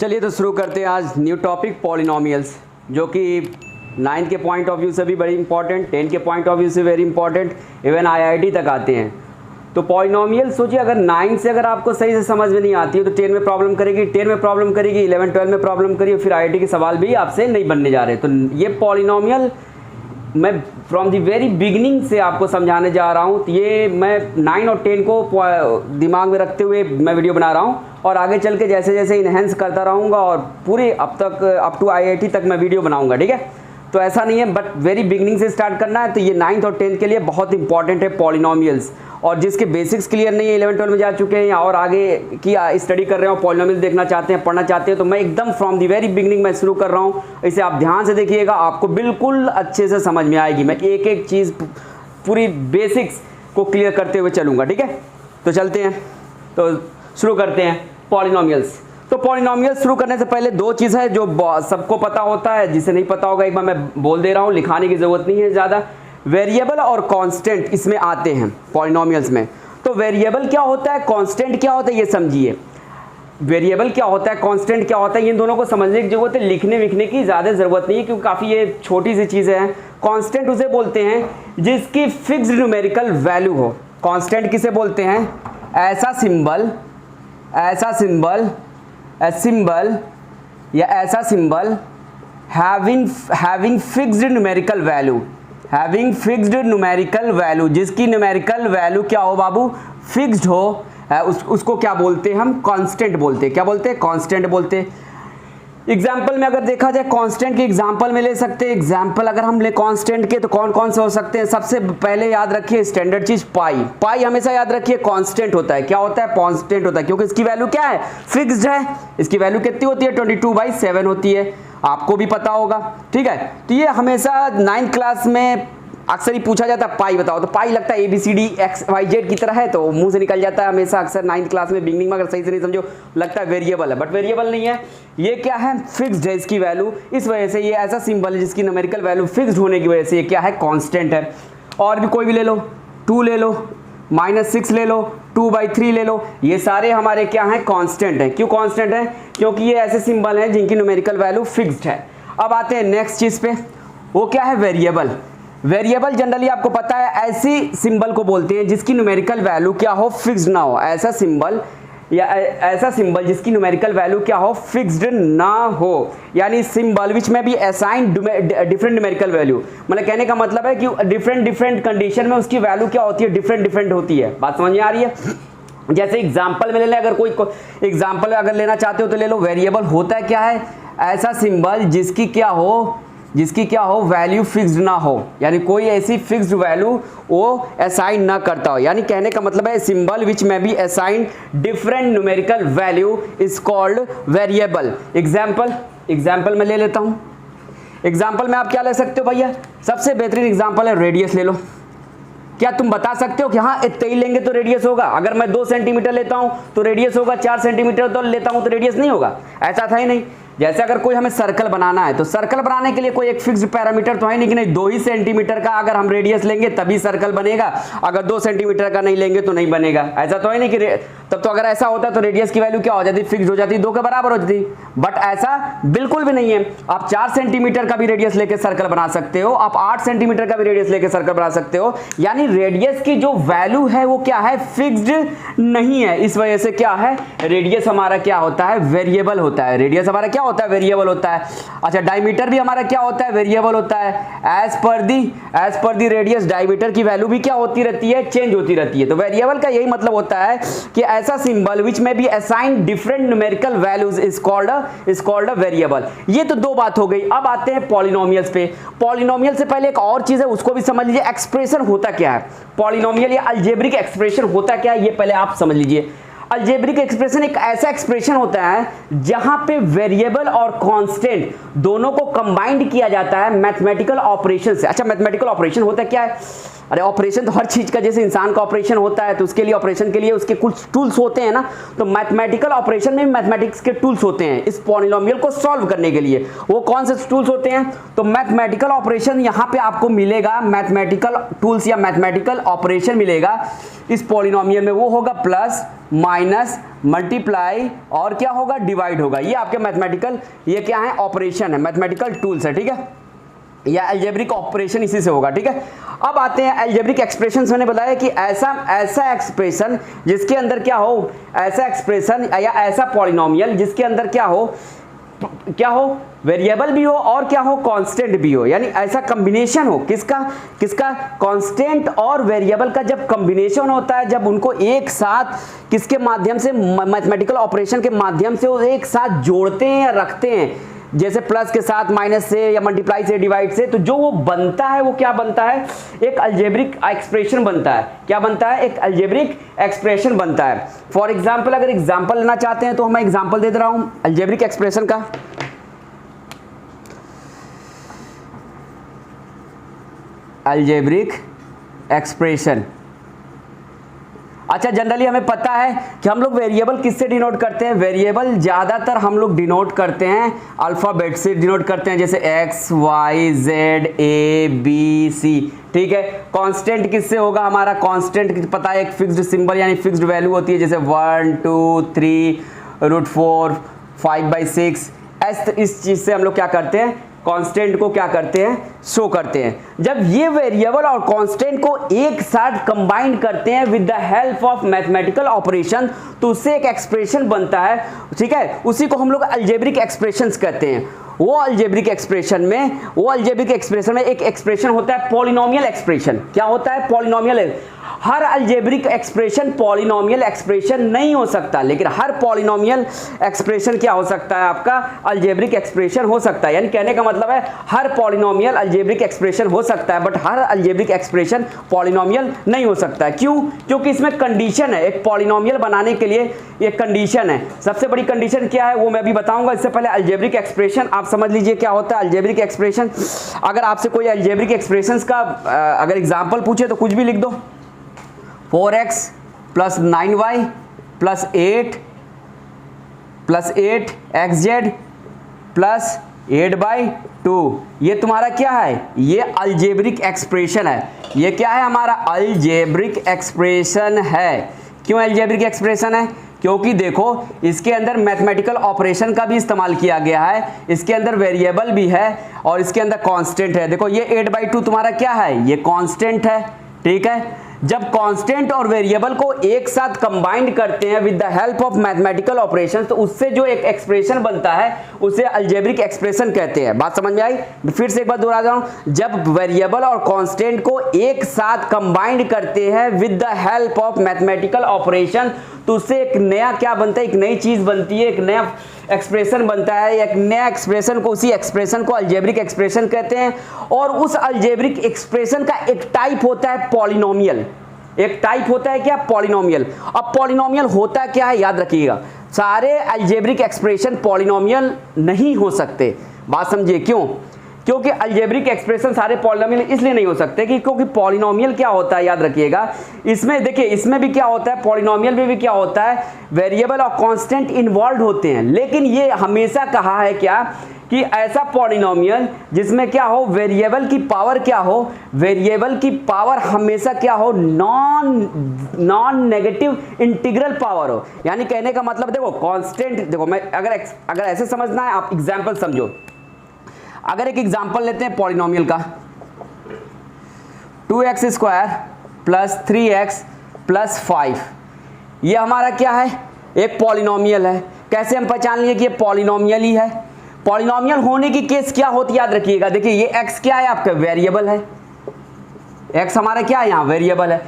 चलिए तो शुरू करते हैं आज न्यू टॉपिक पॉलिनोमियल्स, जो कि 9th के पॉइंट ऑफ व्यू से भी बड़ी इंपॉर्टेंट, 10 के पॉइंट ऑफ व्यू से वेरी इंपॉर्टेंट, इवन IIT तक आते हैं। तो पॉलिनोमियल सोचिए, अगर 9 से अगर आपको सही से समझ में नहीं आती है तो 10 में प्रॉब्लम करेगी, 10 में प्रॉब्लम करेगी, 11 12 में प्रॉब्लम करेगी, फिर IIT के सवाल भी आपसे नहीं बनने जा रहे। तो ये पॉलिनोमियल मैं फ्रॉम द वेरी बिगिनिंग से आपको समझाने जा रहा हूँ। तो ये मैं 9 और 10 को दिमाग में रखते हुए मैं वीडियो बना रहा हूँ, और आगे चल के जैसे जैसे इन्हेंस करता रहूँगा और पूरी अब तक अप टू IIT तक मैं वीडियो बनाऊँगा, ठीक है। तो ऐसा नहीं है, बट वेरी बिगिनिंग से स्टार्ट करना है। तो ये 9th और 10th के लिए बहुत इंपॉर्टेंट है पॉलिनोमियल्स, और जिसके बेसिक्स क्लियर नहीं है, 11 12 में जा चुके हैं या और आगे की स्टडी कर रहे हो, पॉलिनोमियल देखना चाहते हैं, पढ़ना चाहते हैं, तो मैं एकदम फ्रॉम दी वेरी बिगिनिंग मैं शुरू कर रहा हूँ। इसे आप ध्यान से देखिएगा, आपको बिल्कुल अच्छे से समझ में आएगी। मैं एक एक चीज़ पूरी बेसिक्स को क्लियर करते हुए चलूँगा, ठीक है। तो चलते हैं, तो शुरू करते हैं पॉलिनोमियल्स। तो पॉलिनोमियल शुरू करने से पहले दो चीज़ है जो सबको पता होता है, जिसे नहीं पता होगा एक बार मैं बोल दे रहा हूँ, लिखाने की ज़रूरत नहीं है ज़्यादा। वेरिएबल और कांस्टेंट इसमें आते हैं पॉलिनोमियल्स में। तो वेरिएबल क्या होता है, कांस्टेंट क्या होता है, ये समझिए। वेरिएबल क्या होता है, कांस्टेंट क्या होता है, इन दोनों को समझने की जरूरत है, लिखने विखने की ज़्यादा ज़रूरत नहीं है, क्योंकि काफ़ी ये छोटी सी चीज़ें हैं। कांस्टेंट उसे बोलते हैं जिसकी फिक्स्ड न्यूमेरिकल वैल्यू हो। कांस्टेंट किसे बोलते हैं, ऐसा सिंबल a symbol या ऐसा symbol having fixed numerical value, जिसकी न्यूमेरिकल वैल्यू क्या हो बाबू, फिक्स्ड हो, उसको क्या बोलते हैं हम, कांस्टेंट बोलते हैं। क्या बोलते हैं, कांस्टेंट बोलते हैं। एग्जाम्पल में अगर देखा जाए कांस्टेंट के एग्जाम्पल में ले सकते हैं। एग्जाम्पल अगर हम ले कांस्टेंट के तो कौन कौन से हो सकते हैं। सबसे पहले याद रखिए स्टैंडर्ड चीज पाई हमेशा याद रखिए कांस्टेंट होता है। क्या होता है, कांस्टेंट होता है, क्योंकि इसकी वैल्यू क्या है, फिक्स्ड है। इसकी वैल्यू कितनी होती है, 22/7 होती है, आपको भी पता होगा, ठीक है। तो ये हमेशा 9th क्लास में अक्सर ही पूछा जाता है, पाई बताओ, तो पाई लगता है ABCD XYZ की तरह है, तो मुंह से निकल जाता है हमेशा अक्सर 9th क्लास में बिगनिंग में, अगर सही से नहीं समझो लगता है वेरिएबल है, बट वेरिएबल नहीं है। ये क्या है, फिक्स्ड है इसकी वैल्यू, इस वजह से ये ऐसा सिंबल है जिसकी न्यूमेरिकल वैल्यू फिक्स्ड होने की वजह से ये क्या है, कांस्टेंट है। और भी कोई भी ले लो, 2 ले लो, -6 ले लो, 2/3 ले लो, ये सारे हमारे क्या हैं, कांस्टेंट हैं। क्यों कांस्टेंट है, क्योंकि ये ऐसे सिंबल हैं जिनकी न्यूमेरिकल वैल्यू फिक्स्ड है। अब आते हैं नेक्स्ट चीज पे, वो क्या है, वेरिएबल। वेरिएबल जनरली आपको पता है ऐसी सिंबल को बोलते हैं जिसकी न्यूमेरिकल वैल्यू क्या हो, फिक्स्ड ना हो। ऐसा सिंबल या ऐसा सिंबल जिसकी न्यूमेरिकल वैल्यू क्या हो, फिक्स्ड ना हो, यानी सिंबल विच में भी असाइन डिफरेंट न्यूमेरिकल वैल्यू। मतलब कहने का मतलब है कि डिफरेंट कंडीशन में उसकी वैल्यू क्या होती है, डिफरेंट होती है। बात समझ में आ रही है। जैसे एग्जाम्पल में ले लें, अगर कोई एग्जाम्पल अगर लेना चाहते हो तो ले लो। वेरिएबल होता है क्या है, ऐसा सिंबल जिसकी क्या हो वैल्यू फिक्स्ड ना हो, यानी कोई ऐसी फिक्स्ड वैल्यू वो असाइन ना करता हो। यानी कहने का मतलब है सिंबल विच में be assign different numerical value is called variable. Example में ले लेता हूं। एग्जाम्पल में आप क्या ले सकते हो भैया, सबसे बेहतरीन एग्जाम्पल है रेडियस ले लो। क्या तुम बता सकते हो कि हाँ इतना ही लेंगे तो रेडियस होगा, अगर मैं 2 सेंटीमीटर लेता हूं तो रेडियस होगा, 4 सेंटीमीटर तो लेता हूं तो रेडियस नहीं होगा, ऐसा था ही नहीं। जैसे अगर कोई हमें सर्कल बनाना है तो सर्कल बनाने के लिए कोई एक फिक्स्ड पैरामीटर तो है नहीं कि नहीं 2 ही सेंटीमीटर का अगर हम रेडियस लेंगे तभी सर्कल बनेगा, अगर 2 सेंटीमीटर का नहीं लेंगे तो नहीं बनेगा, ऐसा तो है नहीं कि तब तो अगर ऐसा होता तो रेडियस की वैल्यू क्या हो जाती, फिक्स्ड हो जाती, 2 के बराबर हो जाती। बट ऐसा बिल्कुल भी नहीं है। आप 4 सेंटीमीटर का भी रेडियस लेकर सर्कल बना सकते हो, आप 8 सेंटीमीटर का भी रेडियस लेकर सर्कल बना सकते हो, यानी रेडियस की जो वैल्यू है वो क्या है, फिक्स्ड नहीं है। इस वजह से क्या है, रेडियस हमारा क्या होता है, वेरिएबल होता है। रेडियस हमारा क्या होता है, वेरिएबल होता है। अच्छा, डायमीटर भी हमारा क्या होता है, वेरिएबल होता है। एज पर दी रेडियस डायमीटर की वैल्यू भी क्या होती रहती है, चेंज होती रहती है। तो वेरिएबल का यही मतलब होता है कि ऐसा सिंबल विच में be assign different numerical values is called a variable. ये तो 2 बात हो गई। अब आते हैं पॉलिनोमियल्स पे। पॉलिनोमियल से पहले एक और चीज है, उसको भी समझ लीजिए, एक्सप्रेशन होता क्या है। पॉलिनोमियल या अलजेब्रिक एक्सप्रेशन होता क्या है, ये पहले आप समझ लीजिए। अलजेब्रिक एक्सप्रेशन एक ऐसा एक्सप्रेशन होता है जहां पे वेरिएबल और कांस्टेंट दोनों को कंबाइंड किया जाता है मैथमेटिकल ऑपरेशन से। अच्छा, मैथमेटिकल ऑपरेशन होता क्या है, अरे ऑपरेशन तो हर चीज का, जैसे इंसान का ऑपरेशन होता है तो उसके लिए ऑपरेशन के लिए उसके कुछ टूल्स होते हैं ना, तो मैथमेटिकल ऑपरेशन में भी मैथमेटिक्स के टूल्स होते हैं इस पॉलिनोमियल को सॉल्व करने के लिए। वो कौन से टूल्स होते हैं, तो मैथमेटिकल ऑपरेशन यहां पे आपको मिलेगा, मैथमेटिकल टूल्स या मैथमेटिकल ऑपरेशन मिलेगा इस पॉलिनोमियल में। वो होगा प्लस, माइनस मल्टीप्लाई और क्या होगा, डिवाइड होगा। ये आपके मैथमेटिकल, ये क्या है, ऑपरेशन है, मैथमेटिकल टूल्स है, ठीक है, या अलजेब्रिक ऑपरेशन इसी से होगा, ठीक है। अब आते हैं अलजेब्रिक एक्सप्रेशन। मैंने बताया कि ऐसा एक्सप्रेशन जिसके अंदर क्या हो, ऐसा एक्सप्रेशन या ऐसा पॉलिनोमियल जिसके अंदर क्या हो वेरिएबल भी हो और क्या हो, कांस्टेंट भी हो, यानी ऐसा कॉम्बिनेशन हो, किसका कांस्टेंट और वेरिएबल का जब कॉम्बिनेशन होता है, जब उनको एक साथ किसके माध्यम से, मैथमेटिकल ऑपरेशन के माध्यम से वो एक साथ जोड़ते हैं या रखते हैं, जैसे प्लस के साथ माइनस से या मल्टीप्लाई से डिवाइड से, तो जो वो बनता है वो क्या बनता है, एक अलजेब्रिक एक्सप्रेशन बनता है। क्या बनता है, एक अलजेब्रिक एक्सप्रेशन बनता है। फॉर एग्जांपल अगर एग्जांपल लेना चाहते हैं तो मैं एग्जांपल दे रहा हूं अलजेब्रिक एक्सप्रेशन का। अलजेब्रिक एक्सप्रेशन, अच्छा जनरली हमें पता है कि हम लोग वेरिएबल किससे डिनोट करते हैं, वेरिएबल ज्यादातर हम लोग डिनोट करते हैं अल्फाबेट से डिनोट करते हैं, जैसे x y z a b c, ठीक है। कांस्टेंट किससे होगा, हमारा कांस्टेंट पता है, एक फिक्स्ड सिंबल यानी फिक्स्ड वैल्यू होती है, जैसे 1 2 3 √4 5/6, इस चीज से हम लोग क्या करते हैं, कांस्टेंट को क्या करते हैं, शो करते हैं। जब ये वेरिएबल और कांस्टेंट को एक साथ कंबाइन करते हैं with the help of mathematical operation, तो उससे एक एक्सप्रेशन बनता है, ठीक है, उसी को हम लोग अलजेब्रिक एक्सप्रेशंस कहते हैं। वो अलजेब्रिक एक्सप्रेशन में एक एक्सप्रेशन होता है पॉलिनोमियल एक्सप्रेशन। क्या होता है, पॉलिनोमियल। हर अलजेब्रिक एक्सप्रेशन पॉलिनोमियल एक्सप्रेशन नहीं हो सकता, लेकिन हर पॉलिनोमियल एक्सप्रेशन क्या हो सकता है, आपका अलजेब्रिक एक्सप्रेशन हो सकता है। यानी कहने का मतलब है हर पॉलिनोमियल अलजेब्रिक एक्सप्रेशन हो सकता है, but her algebraic expression polynomial नहीं हो सकता है। क्यों, क्योंकि इसमें कंडीशन है, एक पॉलिनोमियल बनाने के लिए एक कंडीशन है। सबसे बड़ी कंडीशन क्या है वो मैं अभी बताऊंगा। इससे पहले अलजेब्रिक एक्सप्रेशन आप समझ लीजिए क्या होता है अलजेब्रिक एक्सप्रेशन। अगर आपसे कोई अलजेब्रिक एक्सप्रेशंस का अगर एग्जांपल पूछे तो कुछ भी लिख दो, 4x + 9y + 8 xz + 8/2, ये तुम्हारा क्या है, ये अलजेब्रिक एक्सप्रेशन है। ये क्या है, हमारा अलजेब्रिक एक्सप्रेशन है। क्यों अलजेब्रिक एक्सप्रेशन है, क्योंकि देखो इसके अंदर मैथमेटिकल ऑपरेशन का भी इस्तेमाल किया गया है, इसके अंदर वेरिएबल भी है और इसके अंदर कांस्टेंट है। देखो ये 8/2 तुम्हारा क्या है, ये कांस्टेंट है, ठीक है। जब कांस्टेंट और वेरिएबल को एक साथ कंबाइंड करते हैं with the help of mathematical operations, तो उससे जो एक एक्सप्रेशन बनता है उसे अलजेब्रिक एक्सप्रेशन कहते हैं। बात समझ में आई, फिर से एक बार दोहरा रहा हूं, जब वेरिएबल और कांस्टेंट को एक साथ कंबाइंड करते हैं with the help of mathematical operation, तो उससे एक नया क्या बनता है, एक नई चीज बनती है, एक नया एक्सप्रेशन बनता है। एक नया एक्सप्रेशन को, उसी एक्सप्रेशन को अलजेब्रिक एक्सप्रेशन कहते हैं। और उस अलजेब्रिक एक्सप्रेशन का एक टाइप होता है पॉलिनोमियल, एक टाइप होता है क्या, पॉलिनोमियल। अब पॉलिनोमियल होता क्या है, याद रखिएगा, सारे अलजेब्रिक एक्सप्रेशन पॉलिनोमियल नहीं हो सकते। बात समझिए क्यों, क्योंकि अलजेब्रिक एक्सप्रेशन सारे पॉलिनोमियल इसलिए नहीं हो सकते कि क्योंकि पॉलिनोमियल क्या होता है, याद रखिएगा, इसमें देखिए इसमें भी क्या होता है, पॉलिनोमियल में भी क्या होता है, वेरिएबल और कांस्टेंट इन्वॉल्व होते हैं। लेकिन ये हमेशा कहा है क्या कि ऐसा पॉलिनोमियल जिसमें क्या हो, वेरिएबल की पावर क्या हो, वेरिएबल की पावर हमेशा क्या हो, नॉन नेगेटिव इंटीग्रल पावर हो। यानी कहने का मतलब देखो कांस्टेंट, देखो मैं अगर ऐसे समझना है आप एग्जांपल समझो। अगर एक एग्जांपल लेते हैं पॉलिनोमियल का, 2x² + 3x + 5, ये हमारा क्या है, एक पॉलिनोमियल है। कैसे हम पहचान लिए कि ये पॉलिनोमियल ही है। पॉलिनोमियल होने की केस क्या होती है, याद रखिएगा, देखिए ये x क्या है, आपका वेरिएबल है, x हमारा क्या है, यहाँ वेरिएबल है,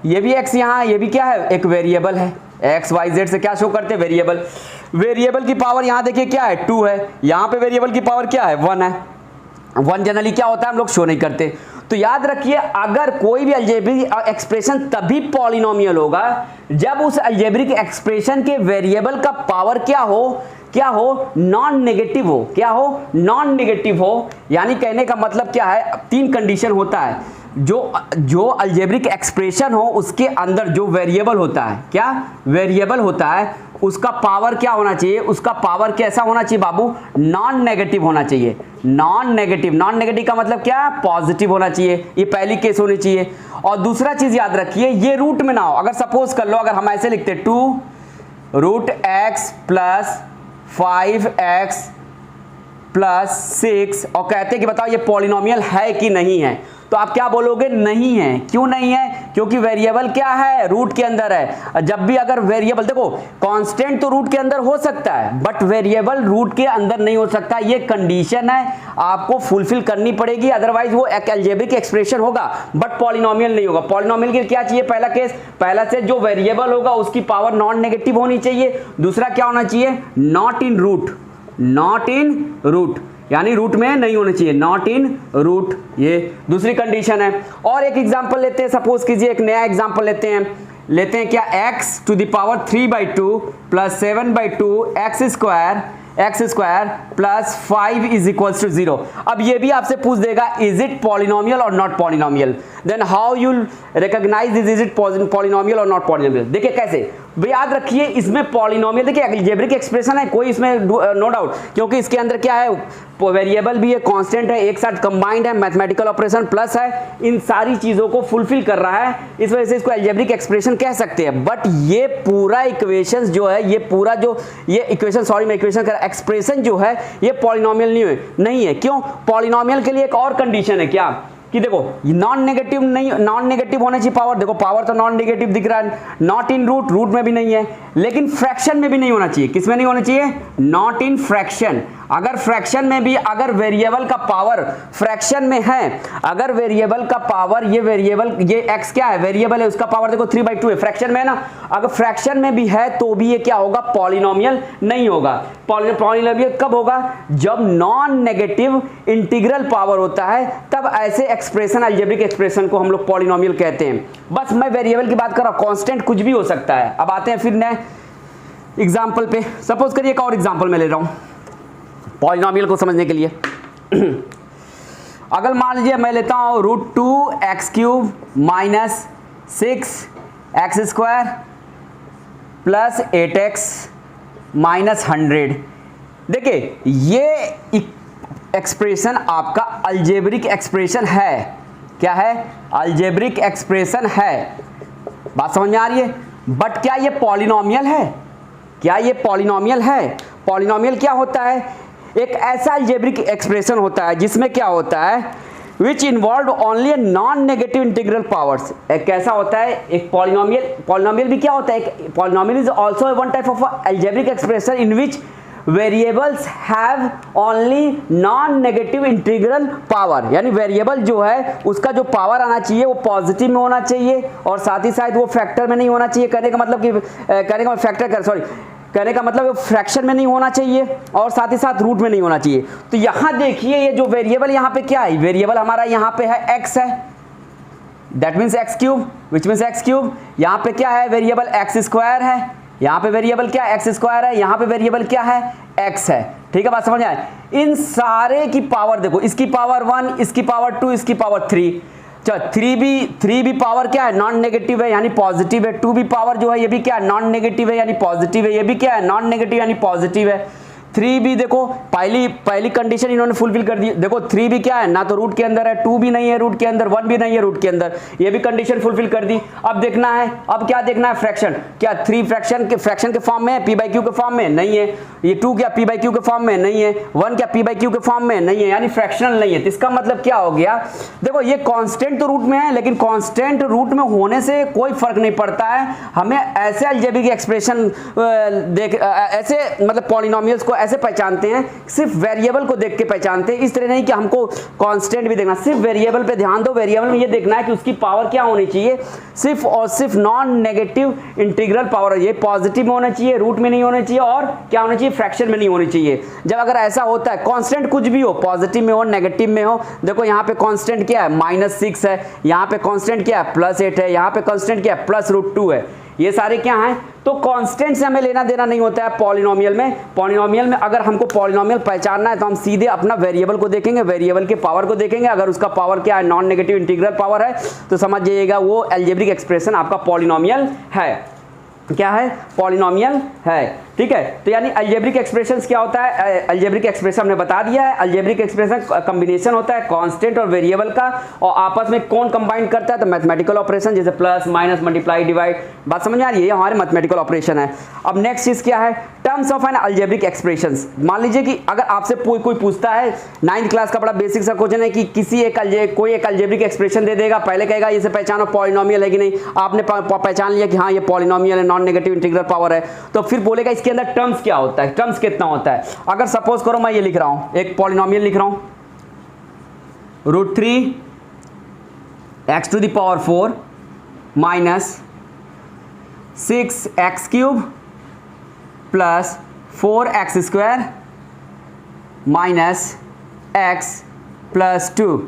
ये भी x यहाँ, ये भी क्या है, एक वेरिएबल है। x y z से क्या शो करते हैं, वेरिएबल। वेरिएबल की पावर यहाँ देखिए क्या है, 2 है, यहाँ पे वेरिएबल की पावर क्या है, 1 है। 1 जनरली क्या होता है, हम लोग शो नहीं करते। तो याद रखिए अगर कोई भी अलजेब्रिक एक्सप्रेशन तभी पॉलिनोमियल होगा जब उस अलजेब्रिक एक्सप्रेशन के वेरिएबल का पावर क्या हो, नॉन नेगेटिव हो। क्या हो, नॉन नेगेटिव हो। यानी कहने का मतलब क्या है, 3 कंडीशन होता है, जो अलजेब्रिक एक्सप्रेशन हो उसके अंदर जो वेरिएबल होता है, क्या वेरिएबल होता है, उसका पावर क्या होना चाहिए, उसका पावर कैसा होना चाहिए बाबू, नॉन नेगेटिव होना चाहिए। नॉन नेगेटिव का मतलब क्या, पॉजिटिव होना चाहिए, ये पहली केस होनी चाहिए। और दूसरा चीज याद रखिए, ये रूट में ना हो। अगर सपोज कर लो, अगर हम ऐसे लिखते 2 root x plus 5x plus 6 और कहते हैं कि बताओ ये पॉलिनोमियल है कि नहीं है। तो आप क्या बोलोगे? नहीं है। क्यों नहीं है? क्योंकि वेरिएबल क्या है? रूट के अंदर है। जब भी अगर वेरिएबल, देखो कांस्टेंट तो रूट के अंदर हो सकता है बट वेरिएबल रूट के अंदर नहीं हो सकता। ये कंडीशन है, आपको फुलफिल करनी पड़ेगी, अदरवाइज वो एक अलजेब्रिक एक्सप्रेशन होगा बट पॉलिनोमियल नहीं होगा। पॉलिनोमियल के क्या चाहिए? पहला केस, पहला से जो वेरिएबल होगा उसकी पावर नॉन नेगेटिव होनी चाहिए। दूसरा क्या होना चाहिए? Not in root, not in root यानी रूट में नहीं होना चाहिए, नॉट इन रूट, ये दूसरी कंडीशन है। और एक एग्जांपल लेते हैं, सपोज कीजिए एक नया एग्जांपल लेते हैं क्या, x to the power 3/2 plus 7/2 x square plus 5 is equals to 0। अब ये भी आपसे पूछ देगा इज इट पॉलिनोमियल और not polynomial, then how you recognise this, is it polynomial और नॉट पॉलिनोमियल। देखिए कैसे, याद रखिए इसमें पॉलिनोमियल, देखिए अलजेब्रिक एक्सप्रेशन है, कोई इसमें नो डाउट, क्योंकि इसके अंदर क्या है, वेरिएबल भी है, कांस्टेंट है, एक साथ कंबाइंड है, मैथमेटिकल ऑपरेशन प्लस है, इन सारी चीजों को फुलफिल कर रहा है, इस वजह से इसको अलजेब्रिक एक्सप्रेशन कह सकते हैं। बट ये पूरा इक्वेशन जो है, ये पूरा जो ये इक्वेशन, सॉरी मैं इक्वेशन कर, एक्सप्रेशन जो है ये पॉलिनोमियल नहीं है। क्यों? पॉलिनोमियल के लिए एक और कंडीशन है क्या, कि देखो नॉन नेगेटिव नहीं, नॉन नेगेटिव होने चाहिए पावर, देखो पावर तो नॉन नेगेटिव दिख रहा है, नॉट इन रूट, रूट में भी नहीं है, लेकिन फ्रैक्शन में भी नहीं होना चाहिए। किस में नहीं होना चाहिए? Not in fraction. अगर फ्रैक्शन में भी, अगर वेरिएबल का पावर फ्रैक्शन में है, अगर वेरिएबल का पावर, ये वेरिएबल, ये x क्या है, वेरिएबल है, उसका पावर देखो 3/2 है, फ्रैक्शन में है ना, अगर फ्रैक्शन में भी है तो भी ये क्या होगा? पॉलिनोमियल नहीं होगा। पॉलिनोमियल कब होगा? जब नॉन नेगेटिव इंटीग्रल पावर होता है, तब ऐसे एक्सप्रेशन, अलजेब्रिक एक्सप्रेशन को हम लोग पॉलिनोमियल कहते हैं। बस मैं वेरिएबल की बात कर रहा हूं, कांस्टेंट कुछ भी हो सकता है। अब आते हैं फिर नए एग्जांपल पे, सपोज करिए एक और एग्जांपल मैं ले रहा हूं पॉलिनोमियल को समझने के लिए। अगर मान लीजिए मैं लेता हूं √2x³ minus 6x² plus 8x minus 100। देखिए ये एक्सप्रेशन आपका अलजेब्रिक एक्सप्रेशन है। क्या है? अलजेब्रिक एक्सप्रेशन है। बात समझ में आ रही है? बट क्या ये पॉलिनोमियल है? क्या ये पॉलिनोमियल है? पॉलिनोमियल क्या होता है? एक ऐसा अलजेब्रिक एक्सप्रेशन होता है जिसमें क्या होता है, which involve only non negative integral powers. एक कैसा होता है एक पॉलिनोमियल भी क्या होता है, polynomial is also one type of algebraic expression in which variables have only non negative integral power, यानी वेरिएबल जो है उसका जो पावर आना चाहिए वो पॉजिटिव में होना चाहिए और साथ ही साथ वो फैक्टर में नहीं होना चाहिए। कहने का मतलब कि कहने का मतलब फ्रैक्शन में नहीं होना चाहिए और साथ ही साथ रूट में नहीं होना चाहिए। तो यहां देखिए ये जो वेरिएबल यहां पे क्या है, वेरिएबल हमारा यहां पे है x है, that means x³ which means x³। यहां पे क्या है, वेरिएबल x² है, यहां पे वेरिएबल क्या है, x² है, यहां पे वेरिएबल क्या है, x है। ठीक है, बात समझ आए? इन सारे की पावर देखो, इसकी पावर 1, इसकी पावर 2, इसकी पावर 3। चलो 3 भी पावर क्या है, नॉन नेगेटिव है यानी पॉजिटिव है। 2 भी पावर जो है ये भी क्या है, नॉन नेगेटिव है यानी पॉजिटिव है। ये भी क्या है, नॉन नेगेटिव यानी पॉजिटिव है। 3 भी देखो पहली कंडीशन इन्होंने फुलफिल कर दी। देखो 3 भी क्या है, ना तो रूट के अंदर है, 2 भी नहीं है रूट के अंदर, 1 भी नहीं है रूट के अंदर, ये भी कंडीशन फुलफिल कर दी। अब देखना है, अब क्या देखना है, फ्रैक्शन। क्या 3 फ्रैक्शन के फॉर्म में है, p/q के फॉर्म में नहीं है। ये 2 क्या p/q के फॉर्म में नहीं है, 1 क्या p/q के फॉर्म में नहीं है, यानी फ्रैक्शनल नहीं है। तो इसका मतलब क्या हो गया, देखो ये कांस्टेंट तो रूट में है, लेकिन कांस्टेंट रूट में होने से कोई फर्क नहीं पड़ता है। हमें ऐसे अलजेब्रिक एक्सप्रेशन ऐसे मतलब पॉलिनोमियल्स को ऐसे पहचानते हैं, सिर्फ वेरिएबल को देख के पहचानते हैं। इस तरह नहीं कि हमको कांस्टेंट भी देखना, सिर्फ वेरिएबल पे ध्यान दो। वेरिएबल में ये देखना है कि उसकी पावर क्या होनी चाहिए, सिर्फ और सिर्फ नॉन नेगेटिव इंटीग्रल पावर। ये पॉजिटिव में होना चाहिए, रूट में नहीं होना चाहिए, और क्या होना चाहिए, फ्रैक्शन में नहीं होनी चाहिए। जब अगर ऐसा होता है, कांस्टेंट कुछ भी हो, पॉजिटिव में हो, नेगेटिव में हो। देखो यहाँ पे कांस्टेंट क्या है, -6 है, यहाँ पे कांस्टेंट क्या है, +8 है, यहाँ पे कांस्टेंट क्या है, +√2 है। ये सारे क्या हैं, तो कांस्टेंट से हमें लेना देना नहीं होता है पॉलिनोमियल में। पॉलिनोमियल में अगर हमको पॉलिनोमियल पहचानना है तो हम सीधे अपना वेरिएबल को देखेंगे, वेरिएबल के पावर को देखेंगे। अगर उसका पावर क्या है, नॉन नेगेटिव इंटीग्रल पावर है, तो समझ जाइएगा वो अलजेब्रिक एक्सप्रेशन आपका पॉलिनोमियल है। क्या है, पॉलिनोमियल है। ठीक है। तो यानी अलजेब्रिक एक्सप्रेशंस क्या होता है, अलजेब्रिक एक्सप्रेशन हमने बता दिया है। अलजेब्रिक एक्सप्रेशन कॉम्बिनेशन होता है कांस्टेंट और वेरिएबल का, और आपस में कौन कंबाइन करता है, तो मैथमेटिकल ऑपरेशन, जैसे प्लस माइनस मल्टीप्लाई डिवाइड। बात समझ में आ रही है, ये हमारे मैथमेटिकल ऑपरेशन है। अब नेक्स्ट चीज क्या है, terms of an algebraic expressions. मान लीजिए कि अगर आपसे कोई पूछता है, 9th क्लास का बड़ा बेसिक सा क्वेश्चन है कि कोई एक अलजेब्रिक एक्सप्रेशन दे देगा, पहले कहेगा इसे पहचानो पॉलिनोमियल है कि नहीं, आपने पहचान लिया कि हाँ ये पॉलिनोमियल है, नॉन नेगेटिव इंटीग्रल पावर है, तो फिर बोलेगा इसके अंदर टर्म्स क्या होता है, टर्म्स कितना होता है। अगर सपोज करो मैं ये लिख रहा हूं, एक पॉलिनोमियल लिख रहा हूं, √3 x⁴ minus 6x³ plus 4x² minus x plus 2।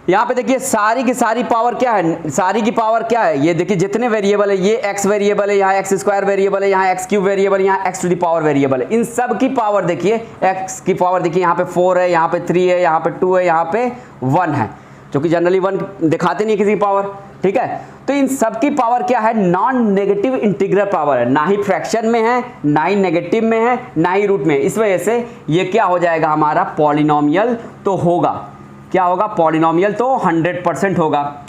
यहां पे देखिए सारी की सारी पावर क्या है, सारी की पावर क्या है, ये देखिए जितने वेरिएबल है, ये x वेरिएबल है, यहाँ x² वेरिएबल है, यहाँ x³ वेरिएबल, यहाँ x⁴ वेरिएबल है। इन सब की पावर देखिए, x की पावर देखिए, यहाँ पे 4 है, यहाँ पे 3 है, यहाँ पे 2 है, यहाँ पे 1 है, जो कि जनरली 1 दिखाते नहीं किसी की पावर, ठीक है। तो इन सब की पावर क्या है, नॉन नेगेटिव इंटीग्रल पावर है, ना ही फ्रैक्शन में है, ना ही नेगेटिव में है, ना ही रूट में। इस वजह से ये क्या हो जाएगा, हमारा पॉलिनोमियल तो होगा, क्या होगा, पॉलिनोमियल तो 100% होगा।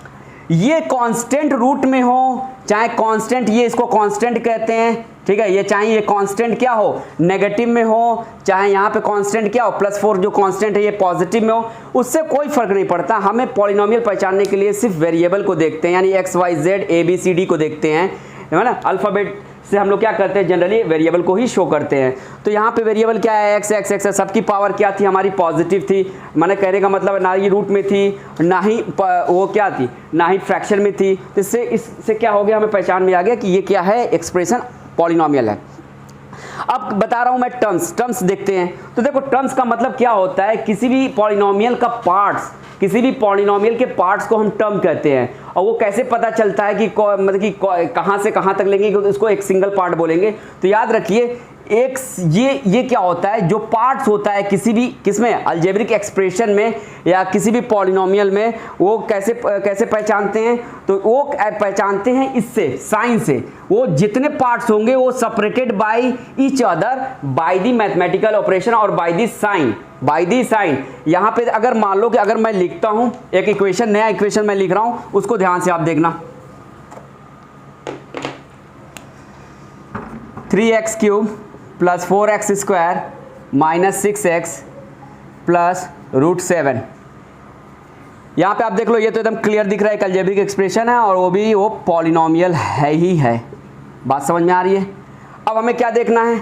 ये कांस्टेंट रूट में हो चाहे कांस्टेंट, ये इसको कांस्टेंट कहते हैं, ठीक है। ये चाहे ये कांस्टेंट क्या हो, नेगेटिव में हो, चाहे यहाँ पे कांस्टेंट क्या हो, +4 जो कांस्टेंट है ये पॉजिटिव में हो, उससे कोई फर्क नहीं पड़ता। हमें पॉलिनोमियल पहचानने के लिए सिर्फ वेरिएबल को देखते हैं, यानी x y z a b c d को देखते हैं, है ना। अल्फाबेट से हम लोग क्या करते हैं, जनरली वेरिएबल को ही शो करते हैं। तो यहाँ पे वेरिएबल क्या है, x x x, सबकी पावर क्या थी, हमारी पॉजिटिव थी। मैंने कहने का मतलब ना ही रूट में थी, ना ही वो क्या थी, ना ही फ्रैक्शन में थी। तो इससे क्या हो गया, हमें पहचान में आ गया कि ये क्या है, एक्सप्रेशन पॉलिनोमियल है। अब बता रहा हूं मैं टर्म्स देखते हैं। तो देखो टर्म्स का मतलब क्या होता है, किसी भी पॉलिनोमियल का पार्ट्स, किसी भी पॉलिनोमियल के पार्ट्स को हम टर्म कहते हैं। और वो कैसे पता चलता है कि मतलब कि कहां से कहां तक लेंगे, उसको एक सिंगल पार्ट बोलेंगे। तो याद रखिए एक ये क्या होता है, जो पार्ट्स होता है किसी भी किसमें, अलजेब्रिक एक्सप्रेशन में या किसी भी पॉलिनोमियल में, वो कैसे पहचानते हैं, तो वो पहचानते हैं इससे, साइन से। वो जितने पार्ट्स होंगे वो separated by each other by the mathematical operation और बाय द साइन। यहां पे अगर मान लो कि अगर मैं लिखता हूं एक इक्वेशन, नया इक्वेशन मैं लिख रहा हूं, उसको ध्यान से आप देखना, 3x³ plus 4x² minus 6x plus √7। यहां पे आप देख लो, ये तो एकदम क्लियर दिख रहा है, अलजेब्रिक एक्सप्रेशन है और वो पॉलिनोमियल है ही है। बात समझ में आ रही है। अब हमें क्या देखना है,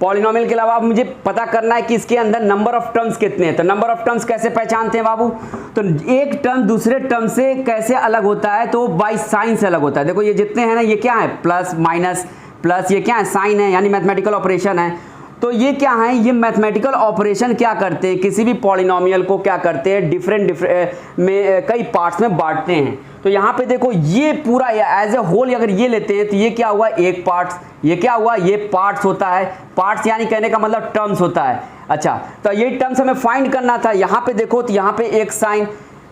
पॉलिनोमियल के अलावा मुझे पता करना है कि इसके अंदर नंबर ऑफ टर्म्स कितने हैं। तो नंबर ऑफ टर्म्स कैसे पहचानते हैं बाबू, तो एक टर्म दूसरे टर्म से कैसे अलग होता है, तो बाय साइन से अलग होता है। देखो ये जितने हैं ना, ये क्या है, प्लस माइनस प्लस, ये क्या है, साइन है, यानी मैथमेटिकल ऑपरेशन है। तो ये क्या है, ये मैथमेटिकल ऑपरेशन क्या करते हैं, किसी भी पॉलिनोमियल को क्या करते हैं, डिफरेंट में कई पार्ट्स में बांटते हैं। तो यहाँ पे देखो ये पूरा एज ए होल अगर ये लेते हैं तो ये क्या हुआ, एक पार्ट्स, ये क्या हुआ, ये पार्ट्स होता है। पार्ट्स यानी कहने का मतलब टर्म्स होता है। अच्छा, तो ये टर्म्स हमें फाइंड करना था। यहाँ पे देखो तो यहाँ पे एक साइन,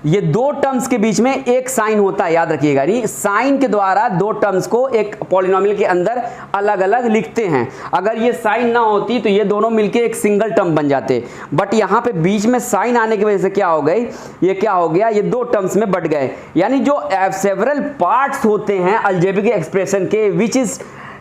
ये दो टर्म्स के बीच में एक साइन होता है, याद रखिएगा। यानी साइन के द्वारा दो टर्म्स को एक पॉलिनोमियल के अंदर अलग अलग लिखते हैं। अगर ये साइन ना होती तो ये दोनों मिलके एक सिंगल टर्म बन जाते, बट यहाँ पे बीच में साइन आने की वजह से क्या हो गई, ये क्या हो गया, ये दो टर्म्स में बट गए। यानी जो सेवरल पार्ट्स होते हैं अलजेब्रिक एक्सप्रेशन के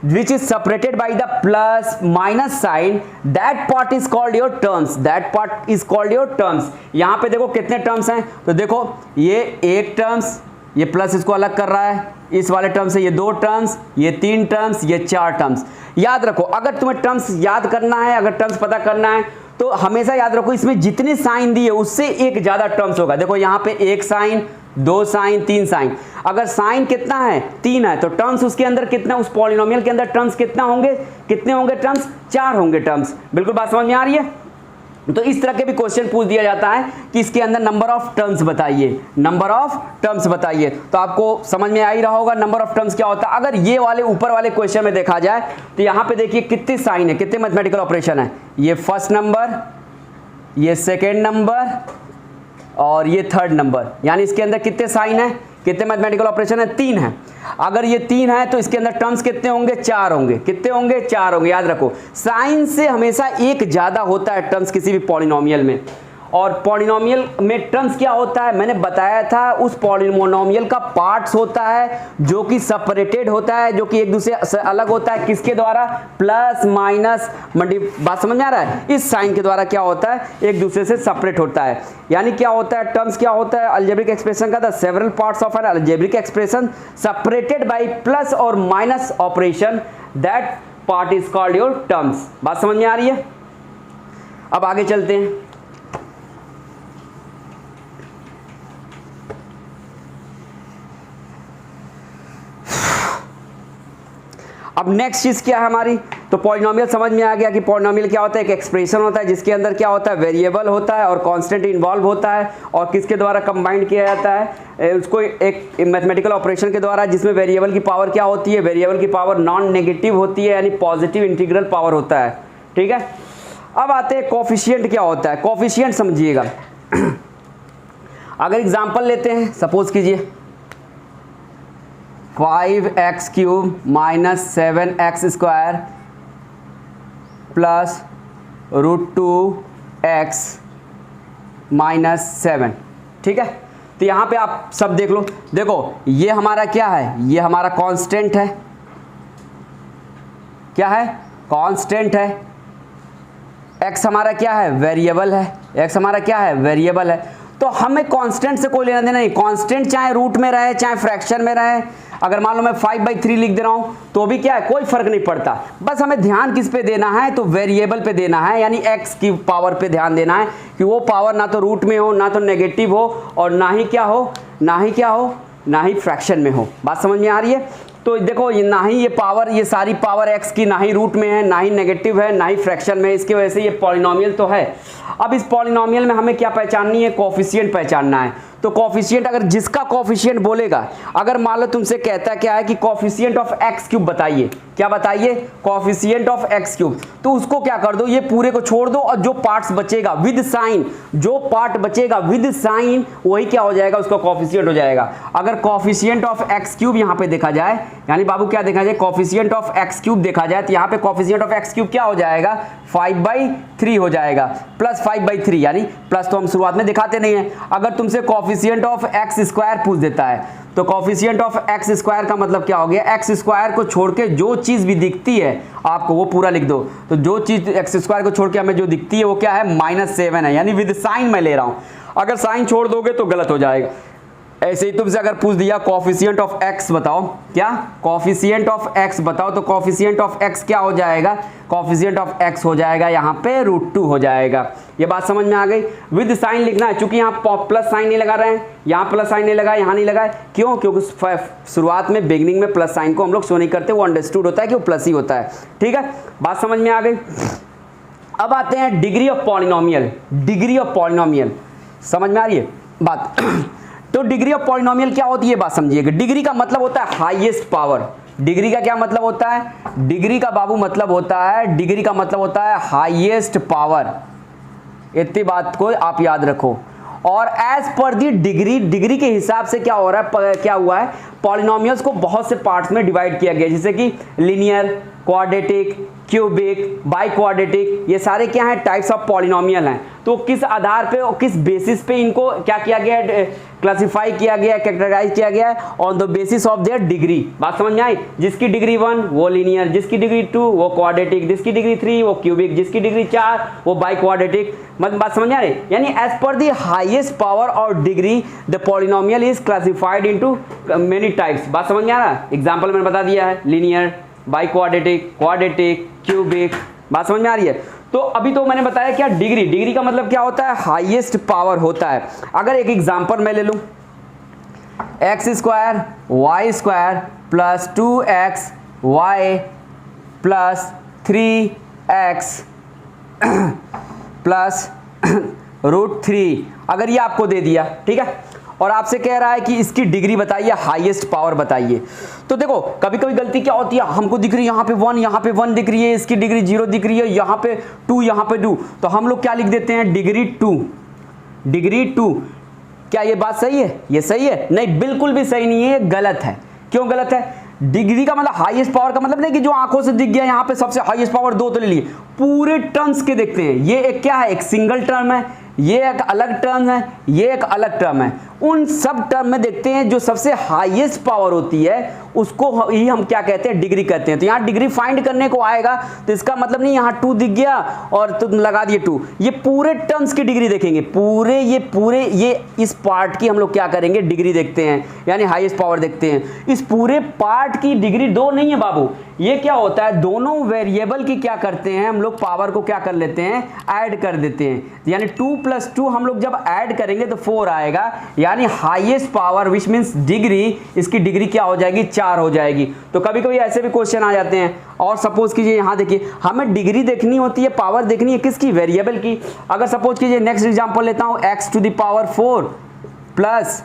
which is separated by the plus minus sign, that part is called your terms, that part is called your terms। यहाँ पे देखो कितने टर्म्स हैं, तो देखो ये एक टर्म्स, ये प्लस इसको अलग कर रहा है, इस वाले टर्म से ये दो टर्म्स, ये तीन टर्म्स, ये चार टर्म्स। याद रखो, अगर तुम्हें टर्म्स याद करना है, अगर टर्म्स पता करना है तो हमेशा याद रखो इसमें जितने साइन दिए उससे एक ज्यादा टर्म्स होगा। देखो यहाँ पे एक साइन, दो साइन, तीन साइन। अगर साइन कितना है, तीन है, तो टर्म्स उसके अंदर कितना, उस पॉलिनोमियल के अंदर टर्म्स कितना होंगे, कितने होंगे टर्म्स, चार होंगे टर्म्स। बिल्कुल बात समझ में आ रही है। तो इस तरह के भी क्वेश्चन पूछ दिया जाता है कि इसके अंदर नंबर ऑफ टर्म्स बताइए, नंबर ऑफ टर्म्स बताइए। तो आपको समझ में आ ही रहा होगा नंबर ऑफ टर्म्स क्या होता है। अगर ये वाले ऊपर वाले क्वेश्चन में देखा जाए तो यहाँ पे देखिए कितने साइन है, कितने मैथमेटिकल ऑपरेशन है। ये फर्स्ट नंबर, ये सेकेंड नंबर, और ये थर्ड नंबर, यानी इसके अंदर कितने साइन है, कितने मैथमेटिकल ऑपरेशन है, 3 है। अगर ये 3 है तो इसके अंदर टर्म्स कितने होंगे, 4 होंगे। कितने होंगे, 4 होंगे। याद रखो साइन से हमेशा एक ज्यादा होता है टर्म्स किसी भी पॉलिनोमियल में। और पॉलिनोमियल में टर्म्स क्या होता है, मैंने बताया था, उस पॉलिनोमियल का पार्ट्स होता है जो कि सेपरेटेड होता है, जो कि एक दूसरे से अलग होता है। किसके द्वारा, प्लस माइनस बात समझ में आ रहा है, इस साइन के द्वारा क्या होता है, एक दूसरे से सेपरेट होता है। यानी क्या होता है, टर्म्स क्या होता है अलजेब्रिक एक्सप्रेशन का, the several parts of an algebraic expression separated by plus और minus operation, that part is called your terms. बात समझ में आ रही है। अब आगे चलते हैं। अब नेक्स्ट चीज क्या है हमारी, तो पॉलिनोमियल समझ में आ गया कि पॉलिनोमियल क्या होता है, एक एक्सप्रेशन होता है जिसके अंदर क्या होता है, वेरिएबल होता है और कांस्टेंट इन्वॉल्व होता है, और किसके द्वारा कंबाइंड किया जाता है, उसको एक मैथमेटिकल ऑपरेशन के द्वारा, जिसमें वेरिएबल की पावर क्या होती है, वेरिएबल की पावर नॉन नेगेटिव होती है, यानी पॉजिटिव इंटीग्रल पावर होता है। ठीक है, अब आते हैं कोफिशिएंट क्या होता है। कोफिशिएंट समझिएगा, अगर एग्जाम्पल लेते हैं, सपोज कीजिए 5x cube minus 7x square plus √2x minus 7। ठीक है, तो यहाँ पे आप सब देख लो, देखो ये हमारा क्या है, ये हमारा कांस्टेंट है, क्या है, कांस्टेंट है। x हमारा क्या है, वेरिएबल है, x हमारा क्या है, वेरिएबल है। तो हमें कांस्टेंट से कोई लेना देना नहीं, कांस्टेंट चाहे रूट में रहे चाहे फ्रैक्शन में रहे। अगर मान लो मैं 5/3 लिख दे रहा हूं तो भी क्या है, कोई फर्क नहीं पड़ता। बस हमें ध्यान किस पे देना है, तो वेरिएबल पे देना है, यानी x की पावर पे ध्यान देना है कि वो पावर ना तो रूट में हो, ना तो नेगेटिव हो, और ना ही क्या हो, ना ही फ्रैक्शन में हो। बात समझ में आ रही है। तो देखो ये ना ही ये पावर, ये सारी पावर x की ना ही रूट में है, ना ही नेगेटिव है, ना ही फ्रैक्शन में, इसकी वजह से ये पॉलिनोमियल तो है। अब इस पॉलिनोमियल में हमें क्या पहचाननी है, कोफिशिएंट पहचानना है। तो कोफिशिएंट, अगर जिसका कोफिशिएंट बोलेगा, अगर मान लो तुमसे कहता क्या है कि कोफिशिएंट ऑफ x क्यूब बताइए, क्या बताइए, कोफिशिएंट ऑफ x क्यूब, तो उसको क्या कर दो, ये पूरे को छोड़ दो और जो पार्ट्स बचेगा विद साइन, जो पार्ट बचेगा विद साइन वही क्या हो जाएगा, उसका कोफिशिएंट हो जाएगा। अगर कोफिशिएंट ऑफ x क्यूब यहाँ पे देखा जाए, यानी बाबू क्या देखा जाए, कोफिशिएंट ऑफ x क्यूब देखा जाए, तो यहाँ पे कोफिशिएंट ऑफ x क्यूब क्या हो जाएगा, 5/3 हो जाएगा, प्लस 5/3, यानी प्लस तो हम शुरुआत में दिखाते नहीं है। अगर तुमसे कोफिशिएंट ऑफ x स्क्वायर पूछ देता है, तो कोफिशिएंट ऑफ x स्क्वायर का मतलब क्या हो गया, x स्क्वायर को छोड़ के जो चीज भी दिखती है आपको वो पूरा लिख दो। तो जो चीज x स्क्वायर को छोड़ के हमें जो दिखती है वो क्या है, -7 है, यानी विद साइन मैं ले रहा हूं। अगर साइन छोड़ दोगे तो गलत हो जाएगा। ऐसे ही तुमसे अगर पूछ दिया कोफिशिएंट ऑफ x बताओ, क्या कोफिशिएंट ऑफ x बताओ, तो कोफिशिएंट ऑफ x क्या हो जाएगा, कोफिशिएंट ऑफ x हो जाएगा यहाँ पे √2 हो जाएगा। ये बात समझ में आ गई। विद साइन लिखना है, चूंकि यहाँ प्लस साइन नहीं लगा रहे हैं, यहाँ प्लस साइन नहीं लगा, यहाँ नहीं लगा, क्यों, क्योंकि शुरुआत में बिगनिंग में प्लस साइन को हम लोग शो नहीं करते, वो अंडरस्टूड होता है कि वो प्लस ही होता है। ठीक है, बात समझ में आ गई। अब आते हैं degree of polynomial. Degree of polynomial समझ में आ रही है बात। तो डिग्री ऑफ पॉलिनोमियल क्या होती है, बात समझिएगा। डिग्री का मतलब होता है हाईएस्ट पावर। डिग्री का क्या मतलब होता है, डिग्री का बाबू मतलब होता है, डिग्री का मतलब होता है हाईएस्ट पावर। इतनी बात को आप याद रखो। और एज पर दी डिग्री, डिग्री के हिसाब से क्या हो रहा है, क्या हुआ है, पॉलिनोमियल्स को बहुत से पार्ट्स में डिवाइड किया गया, जैसे कि linear, quadratic, cubic, by quadratic, ये सारे क्या हैं, टाइप्स ऑफ पॉलिनोमियल हैं। तो किस आधार पे और किस बेसिस पे इनको क्या किया गया है, क्लासिफाई किया गया, कैटेगराइज किया गया है, on the basis of their degree. बात समझ में आई। जिसकी डिग्री 1 वो लीनियर, जिसकी डिग्री 2 वो क्वाड्रेटिक, जिसकी डिग्री 3 वो क्यूबिक, जिसकी डिग्री 4 वो बाई क्वाड्रेटिक। मतलब बात समझ में आ रही, यानी as per the highest power और degree the polynomial is classified into many types. बात समझ में आ रहा है। एग्जांपल मैंने बता दिया है, linear, by quadratic, quadratic, cubic. बात समझ में आ रही है। तो अभी तो मैंने बताया क्या, डिग्री, डिग्री का मतलब क्या होता है, हाईएस्ट पावर होता है। अगर एक एग्जांपल मैं ले लूं, x square y square plus 2x y plus 3x plus √3, अगर ये आपको दे दिया, ठीक है, और आपसे कह रहा है कि इसकी डिग्री बताइए, हाईएस्ट पावर बताइए। तो देखो कभी कभी गलती क्या होती है, हमको दिख रही है यहाँ पे 1, यहाँ पे 1 दिख रही है, इसकी डिग्री 0 दिख रही है, यहाँ पे 2, यहाँ पे 2, तो हम लोग क्या लिख देते हैं, डिग्री 2, डिग्री 2। क्या ये बात सही है? ये सही है? नहीं, बिल्कुल भी सही नहीं है, ये गलत है। क्यों गलत है? डिग्री का मतलब हाईएस्ट पावर का मतलब नहीं कि जो आंखों से दिख गया यहाँ पे सबसे हाईएस्ट पावर 2 तो ले लिए, पूरे टर्म्स के देखते हैं। ये एक क्या है? एक सिंगल टर्म है, ये एक अलग टर्म है, ये एक अलग टर्म है। उन सब टर्म में देखते हैं जो सबसे हाईएस्ट पावर होती है उसको ही हम क्या कहते हैं? डिग्री कहते हैं। तो यहाँ डिग्री फाइंड करने को आएगा तो इसका मतलब नहीं यहाँ 2 दिख गया और तुम लगा दिए 2, ये पूरे टर्म्स की डिग्री देखेंगे, पूरे ये इस पार्ट की हम लोग क्या करेंगे? डिग्री देखते हैं, यानी हाईएस्ट पावर देखते हैं। इस पूरे पार्ट की डिग्री 2 नहीं है बाबू, ये क्या होता है? दोनों वेरिएबल की क्या करते हैं हम लोग? पावर को क्या कर लेते हैं? ऐड कर देते हैं। यानी 2 + 2 हम लोग जब ऐड करेंगे तो 4 आएगा, यानी highest power which means degree, इसकी डिग्री क्या हो जाएगी? 4 हो जाएगी। तो कभी कभी ऐसे भी क्वेश्चन आ जाते हैं। और सपोज कीजिए यहाँ देखिए, हमें डिग्री देखनी होती है, पावर देखनी है किसकी? वेरिएबल की। अगर सपोज कीजिए नेक्स्ट एग्जांपल लेता हूँ, x⁴ प्लस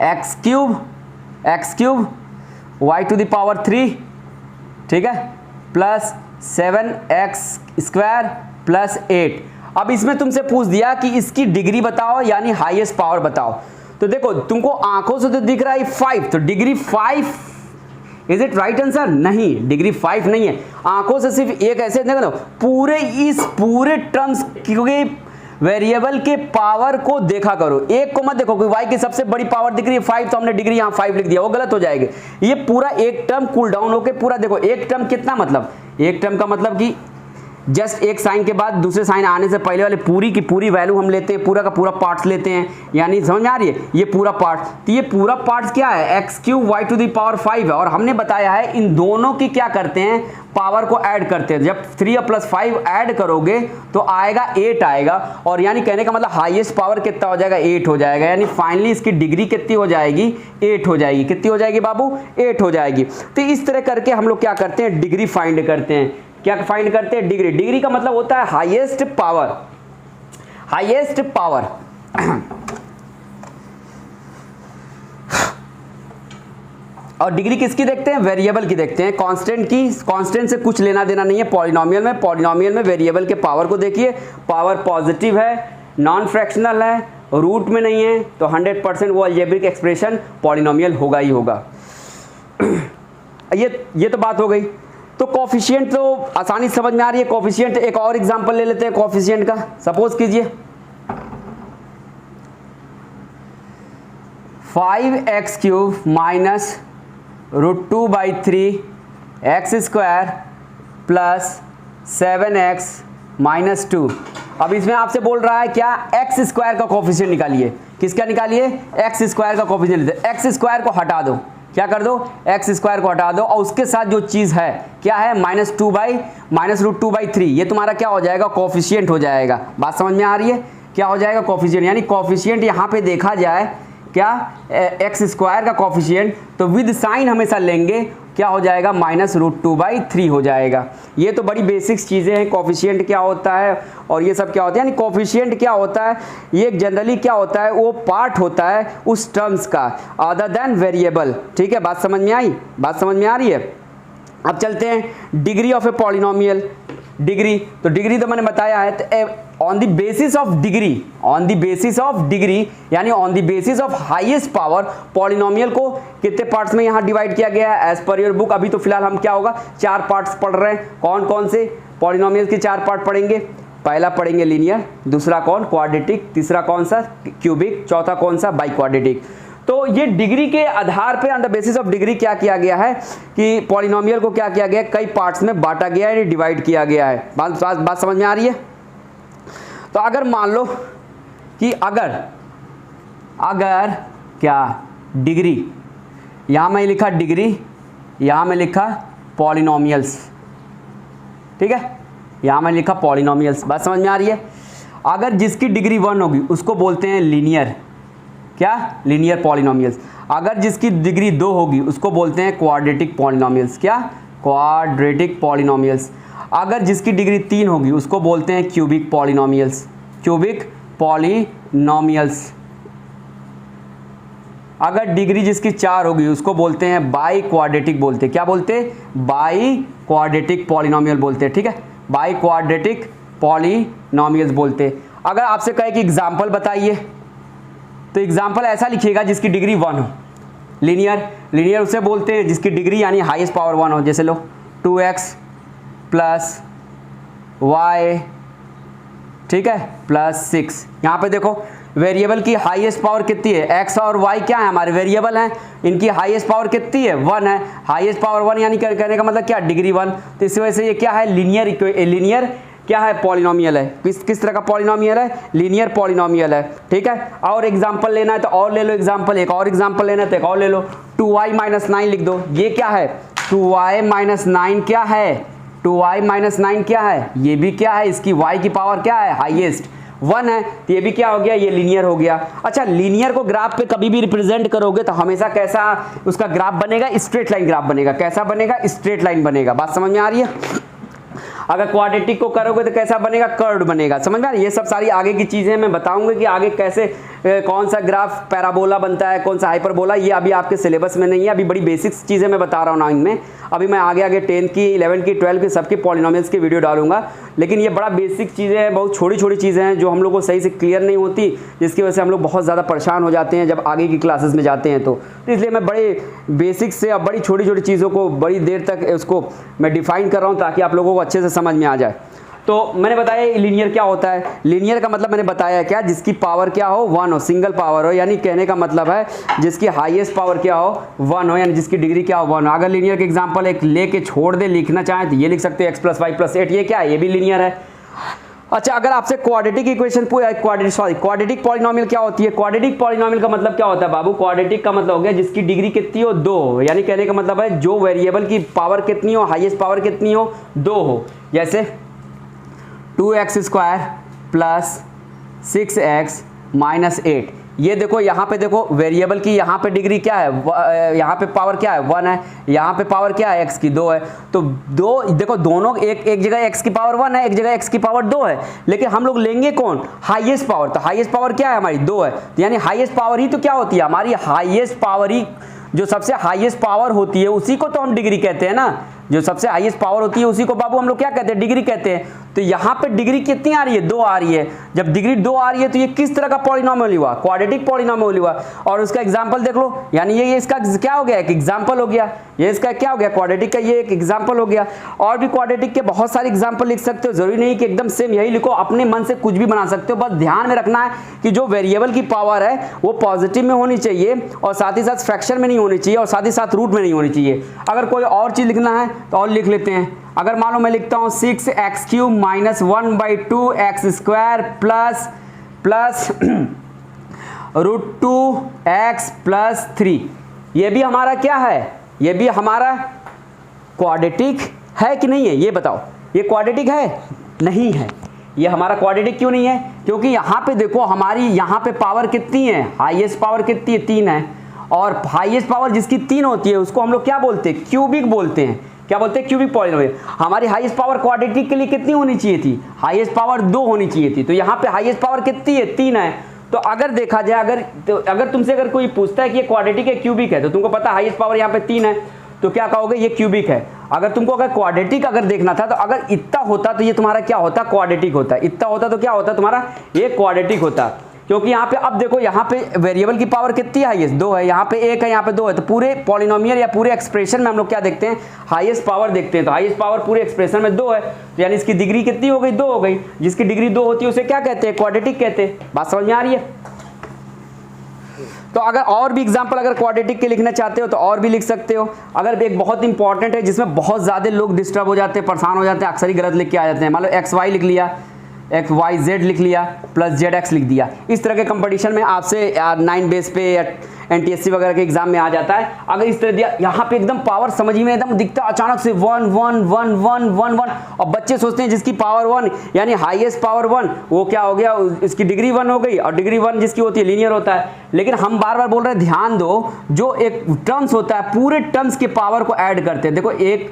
x³ y⁴, ठीक है, प्लस 7x² प्लस 8। अब इसमें तुमसे पूछ दिया कि इसकी डिग्री बताओ, यानी हाईएस्ट पावर बताओ। तो देखो तुमको आंखों से तो दिख रहा है 5, तो degree 5, is it right answer? नहीं, डिग्री 5 नहीं है। आंखों से सिर्फ एक ऐसे देखो, पूरे टर्म्स के वेरिएबल के पावर को देखा करो, एक को मत देखो। कोई y की सबसे बड़ी पावर दिख रही है 5, तो हमने डिग्री यहाँ 5 लिख दिया, वो गलत हो जाएगी। ये पूरा एक टर्म कूल डाउन होके पूरा देखो। एक टर्म कितना मतलब? एक टर्म का मतलब कि जस्ट एक साइन के बाद दूसरे साइन आने से पहले वाले पूरी की पूरी वैल्यू हम लेते हैं, पूरा का पूरा पार्ट्स लेते हैं, यानी समझ में आ रही है? ये पूरा पार्ट्स, तो ये पूरा पार्ट्स क्या है? x³ y⁵ है। और हमने बताया है इन दोनों की क्या करते हैं? पावर को ऐड करते हैं। जब 3 + 5 ऐड करोगे तो आएगा 8 आएगा, और यानी कहने का मतलब हाईएस्ट पावर कितना हो जाएगा? 8 हो जाएगा। यानी फाइनली इसकी डिग्री कितनी हो जाएगी? 8 हो जाएगी। कितनी हो जाएगी बाबू? 8 हो जाएगी। तो इस तरह करके हम लोग क्या करते हैं? डिग्री फाइंड करते हैं। क्या फाइंड करते हैं? डिग्री। डिग्री का मतलब होता है हाईएस्ट पावर, हाईएस्ट पावर। और डिग्री किसकी देखते हैं? वेरिएबल की देखते हैं, कांस्टेंट की। कांस्टेंट से कुछ लेना देना नहीं है पॉलिनोमियल में वेरिएबल के पावर को देखिए। पावर पॉजिटिव है, नॉन फ्रैक्शनल है, रूट में नहीं है, तो 100% वो अलजेब्रिक एक्सप्रेशन पॉलिनोमियल होगा ही होगा। ये तो बात हो गई। तो कोफिशिएंट तो आसानी से समझ में आ रही है। कोफिशिएंट एक और एग्जांपल ले लेते हैं कोफिशिएंट का। सपोज कीजिए 5x³ -√2/3 x² प्लस 7x - 2। अब इसमें आपसे बोल रहा है क्या? x² का कोफिशिएंट निकालिए। किसका निकालिए? x² का कोफिशिएंट। x² को हटा दो, क्या कर दो? x² को हटा दो, और उसके साथ जो चीज़ है क्या है? -√2/3। ये तुम्हारा क्या हो जाएगा? कोफिशिएंट हो जाएगा। बात समझ में आ रही है? क्या हो जाएगा? कोफिशिएंट। यानी कोफिशिएंट यहाँ पे देखा जाए क्या? x² का कोफिशिएंट, तो विद साइन हमेशा लेंगे, क्या हो जाएगा? -√2/3 हो जाएगा। ये तो बड़ी बेसिक्स चीज़ें हैं। कोफिशिएंट क्या होता है और ये सब क्या होता है, यानी कोफिशिएंट क्या होता है? ये जनरली क्या होता है? वो पार्ट होता है उस टर्म्स का अदर देन वेरिएबल। ठीक है, बात समझ में आई? बात समझ में आ रही है? अब चलते हैं degree of a polynomial. Degree, तो डिग्री तो मैंने बताया है, on the basis of degree, on the basis of degree यानी on the basis of highest power, polynomial को कितने पार्ट्स में यहाँ डिवाइड किया गया है एज पर योर बुक। अभी तो फिलहाल हम क्या होगा? 4 पार्ट्स पढ़ रहे हैं। कौन कौन से? पॉलिनोमियल के 4 पार्ट पढ़ेंगे। पहला पढ़ेंगे लीनियर, दूसरा कौन? क्वाड्रेटिक, तीसरा कौन सा? क्यूबिक, चौथा कौन सा? By quadratic. तो ये डिग्री के आधार पे, on the basis of degree क्या किया गया है कि पॉलिनोमियल को क्या किया गया है? कई पार्ट्स में बांटा गया है, डिवाइड किया गया है। बात समझ में आ रही है? तो अगर मान लो कि अगर क्या डिग्री, यहाँ मैं लिखा डिग्री, यहाँ मैं लिखा पॉलिनोमियल्स, ठीक है, यहाँ मैं लिखा पॉलिनोमियल्स। बात समझ में आ रही है? अगर जिसकी डिग्री 1 होगी उसको बोलते हैं लीनियर, क्या? Linear polynomials. अगर जिसकी डिग्री 2 होगी उसको बोलते हैं क्वाड्रेटिक पॉलिनोमियल्स। क्या? Quadratic polynomials. अगर जिसकी डिग्री 3 होगी उसको बोलते हैं क्यूबिक पॉलिनोमियल्स, क्यूबिक पॉलिनोमियल्स। अगर डिग्री जिसकी 4 होगी उसको बोलते हैं बाई क्वाड्रेटिक बोलते हैं। क्या बोलते हैं? बाई क्वाड्रेटिक पॉलिनोमियल बोलते हैं। ठीक है, बाई क्वाड्रेटिक पॉलिनोमियल्स बोलते हैं। अगर आपसे कहे कि एग्जाम्पल बताइए, तो एग्जाम्पल ऐसा लिखिएगा जिसकी डिग्री 1 हो। लीनियर उसे बोलते हैं जिसकी डिग्री यानी हाईएस्ट पावर 1 हो। जैसे लो 2x प्लस y, ठीक है, प्लस 6। यहाँ पे देखो वेरिएबल की हाईएस्ट पावर कितनी है, x और y क्या है हमारे वेरिएबल हैं, इनकी हाईएस्ट पावर कितनी है 1 है। हाईएस्ट पावर 1 यानी कहने का मतलब क्या, डिग्री 1। तो इस वजह से ये क्या है, लीनियर क्या है, पॉलिनोमियल है। किस तरह का पॉलिनोमियल है, लीनियर पॉलिनोमियल है, ठीक है। और एग्जांपल लेना है तो और ले लो एग्जांपल, एक और एग्जांपल लेना है तो एक और ले लो। 2y माइनस 9 लिख दो, ये क्या है 2y माइनस 9 क्या है, 2y माइनस 9 क्या है, ये भी क्या है, इसकी y की पावर क्या है, हाईएस्ट 1 है, तो ये भी क्या हो गया, ये लीनियर हो गया। अच्छा, लीनियर को ग्राफ पे कभी भी रिप्रेजेंट करोगे तो हमेशा कैसा उसका ग्राफ बनेगा, स्ट्रेट लाइन ग्राफ बनेगा। कैसा बनेगा, स्ट्रेट लाइन बनेगा। बात समझ में आ रही है। अगर क्वाड्रेटिक को करोगे तो कैसा बनेगा, कर्व्ड बनेगा। समझ में आ रही है। ये सब सारी आगे की चीजें मैं बताऊंगा कि आगे कैसे कौन सा ग्राफ पैराबोला बनता है, कौन सा हाइपरबोला, ये अभी आपके सिलेबस में नहीं है। अभी बड़ी बेसिक्स चीज़ें मैं बता रहा हूँ 9 में। अभी मैं आगे 10th की, 11th की, 12th की सबकी पॉलिनोमियल्स की वीडियो डालूंगा। लेकिन ये बड़ा बेसिक चीज़ें हैं, बहुत छोटी छोटी चीज़ें हैं जो हम लोग को सही से क्लियर नहीं होती, जिसकी वजह से हम लोग बहुत ज़्यादा परेशान हो जाते हैं जब आगे की क्लासेस में जाते हैं। तो इसलिए मैं बड़े बेसिक्स से अब बड़ी छोटी छोटी चीज़ों को बड़ी देर तक उसको मैं डिफाइन कर रहा हूँ ताकि आप लोगों को अच्छे से समझ में आ जाए। तो मैंने बताया लीनियर क्या होता है। लीनियर का मतलब मैंने बताया क्या, जिसकी पावर क्या हो, 1 हो, सिंगल पावर हो, यानी कहने का मतलब है जिसकी हाईएस्ट पावर क्या हो, 1 हो, यानी जिसकी डिग्री क्या हो, 1 हो। अगर लीनियर के एग्जांपल एक लेके छोड़ दे, लिखना चाहें तो ये लिख सकते हैं x + y + 8, ये क्या है, ये भी लीनियर है। अच्छा, अगर आपसे क्वाड्रेटिक इक्वेशन क्वाड्रेटिक पॉलिनोमियल क्या होती है, क्वाड्रेटिक पॉलिनोमियल का मतलब क्या होता है बाबू, क्वाड्रेटिक का मतलब हो गया जिसकी डिग्री कितनी हो, 2, यानी कहने का मतलब है जो वेरिएबल की पावर कितनी हो, हाईएस्ट पावर कितनी हो, 2 हो। जैसे 2x² + 6x - 8, ये देखो यहाँ पे देखो वेरिएबल की यहाँ पे डिग्री क्या है, यहाँ पे पावर क्या है, 1 है, यहाँ पे पावर क्या है, x की 2 है। तो दो देखो, दोनों एक जगह x की पावर 1 है, एक जगह x की पावर 2 है, लेकिन हम लोग लेंगे कौन, हाईएस्ट पावर। तो हाईएस्ट पावर क्या है हमारी, 2 है। तो यानी हाईएस्ट पावर ही तो क्या होती है हमारी, हाईएस्ट पावर ही, जो सबसे हाईएस्ट पावर होती है उसी को तो हम डिग्री कहते हैं ना। जो सबसे हाईएस्ट पावर होती है उसी को बाबू हम लोग क्या कहते हैं, डिग्री कहते हैं। तो यहाँ पे डिग्री कितनी आ रही है, 2 आ रही है। जब डिग्री 2 आ रही है तो ये किस तरह का पॉलिनोमियल हुआ, क्वाड्रेटिक पॉलिनोमियल हुआ। और उसका एग्जांपल देख लो, यानी ये इसका क्या हो गया, एक एग्जांपल हो गया। ये इसका क्या हो गया, क्वाड्रेटिक का ये एक एग्जांपल हो गया। और भी क्वाड्रेटिक के बहुत सारे एग्जांपल लिख सकते हो, जरूरी नहीं कि एकदम सेम यही लिखो, अपने मन से कुछ भी बना सकते हो। बस ध्यान में रखना है कि जो वेरिएबल की पावर है वो पॉजिटिव में होनी चाहिए, और साथ ही साथ फ्रैक्शन में नहीं होनी चाहिए, और साथ ही साथ रूट में नहीं होनी चाहिए। अगर कोई और चीज लिखना है तो और लिख लेते हैं। अगर मान लो मैं लिखता हूं 6x³ - 1/2x² प्लस √2x + 3, ये भी हमारा क्या है, ये भी हमारा क्वाड्रेटिक है कि नहीं है, ये बताओ। ये क्वाड्रेटिक है, नहीं है। ये हमारा क्वाड्रेटिक क्यों नहीं है, क्योंकि यहाँ पे देखो हमारी यहाँ पे पावर कितनी है, हाईएस्ट पावर कितनी है, 3 है। और हाईएस्ट पावर जिसकी 3 होती है उसको हम लोग क्या बोलते हैं, क्यूबिक बोलते हैं। क्या बोलते हैं, क्यूबिक पॉलिनोमियल। हमारी हाईएस्ट पावर क्वाड्रेटिक के लिए कितनी होनी चाहिए थी, हाईएस्ट पावर 2 होनी चाहिए थी। तो यहाँ पे हाईएस्ट पावर कितनी है, 3 है। तो अगर देखा जाए, अगर तुमसे अगर कोई पूछता है कि ये क्वाड्रेटिक है क्यूबिक है, तो तुमको पता हाईएस्ट पावर यहाँ पे 3 है, तो क्या कहोगे, ये क्यूबिक है। अगर तुमको अगर क्वाड्रेटिक अगर देखना था, तो अगर इतना होता तो ये तुम्हारा क्या होता, क्वाड्रेटिक होता। इतना होता तो क्या होता तुम्हारा, ये क्वाड्रेटिक होता। क्योंकि यहाँ पे अब देखो, यहाँ पे वेरिएबल की पावर कितनी है, हाईएस्ट 2 है, यहाँ पे 1 है, यहाँ पे 2 है। तो पूरे पॉलिनोमियल या पूरे एक्सप्रेशन में हम लोग क्या देखते हैं, हाईएस्ट पावर देखते हैं। तो हाईएस्ट पावर पूरे एक्सप्रेशन में 2 है, तो यानी इसकी डिग्री कितनी हो गई, 2 हो गई। जिसकी डिग्री 2 होती है उसे क्या कहते हैं, क्वाड्रेटिक कहते हैं। बात समझ में आ रही है। तो अगर और भी एग्जांपल अगर क्वाड्रेटिक के लिखना चाहते हो तो और भी लिख सकते हो। अगर एक बहुत इंपॉर्टेंट है जिसमें बहुत ज़्यादा लोग डिस्टर्ब हो जाते हैं, परेशान हो जाते हैं, अक्सर ही गलत लिख के आ जाते हैं। मान लो XY लिख लिया, XYZ लिख लिया, प्लस ZX लिख दिया। इस तरह के कंपटीशन में आपसे 9 बेस पे या NTSC वगैरह के एग्जाम में आ जाता है। अगर इस तरह दिया, यहाँ पे एकदम पावर समझ में एकदम दिखता अचानक से 1 1 1 1 1 1, और बच्चे सोचते हैं जिसकी पावर 1 यानी हाईएस्ट पावर 1, वो क्या हो गया, इसकी डिग्री 1 हो गई। और डिग्री 1 जिसकी होती है लीनियर होता है। लेकिन हम बार बार बोल रहे हैं, ध्यान दो, जो एक टर्म्स होता है पूरे टर्म्स के पावर को ऐड करते हैं। देखो एक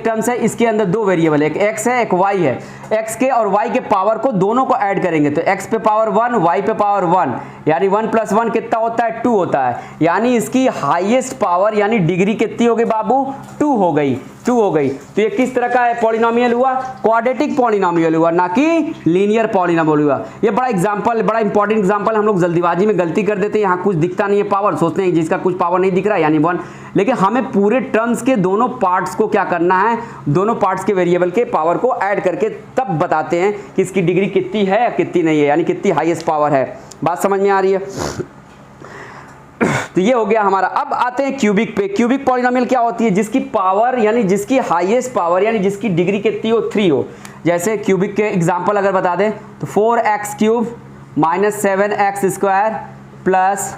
टर्म्स है, इसके अंदर 2 वेरिएबल है, एक x है, एक y है। x के और y के पावर को दोनों को ऐड करेंगे तो x पे पावर 1, y पे पावर 1, यानी 1 + 1 कितना होता है, 2 होता है। है, यानी इसकी हाईएस्ट पावर यानी डिग्री कितनी हो गई बाबू, 2 हो गई, 2 हो गई। तो ये किस तरह का है पॉलिनोमियल हुआ, क्वाड्रेटिक पॉलिनोमियल हुआ, ना कि लीनियर पॉलिनोमियल हुआ। ये बड़ा एग्जांपल, बड़ा इंपॉर्टेंट एग्जांपल, हम लोग जल्दीबाजी में गलती कर देते हैं, यहाँ कुछ दिखता नहीं है पावर, सोचते हैं जिसका कुछ पावर नहीं दिख रहा है यानी 1, लेकिन हमें पूरे टर्म्स के दोनों पार्ट्स को क्या करना है, दोनों पार्ट्स के वेरिएबल के पावर को ऐड करके तब बताते हैं कि इसकी डिग्री कितनी है या कितनी नहीं है, यानी कितनी हाईएस्ट पावर है। बात समझ में आ रही है? तो ये हो गया हमारा। अब आते हैं क्यूबिक पे। क्यूबिक पॉलिनोमियल क्या होती है, जिसकी पावर यानी जिसकी हाईएस्ट पावर यानी जिसकी डिग्री कितनी हो, 3 हो। जैसे क्यूबिक के एग्जांपल अगर बता दें तो 4x³ - 7x² प्लस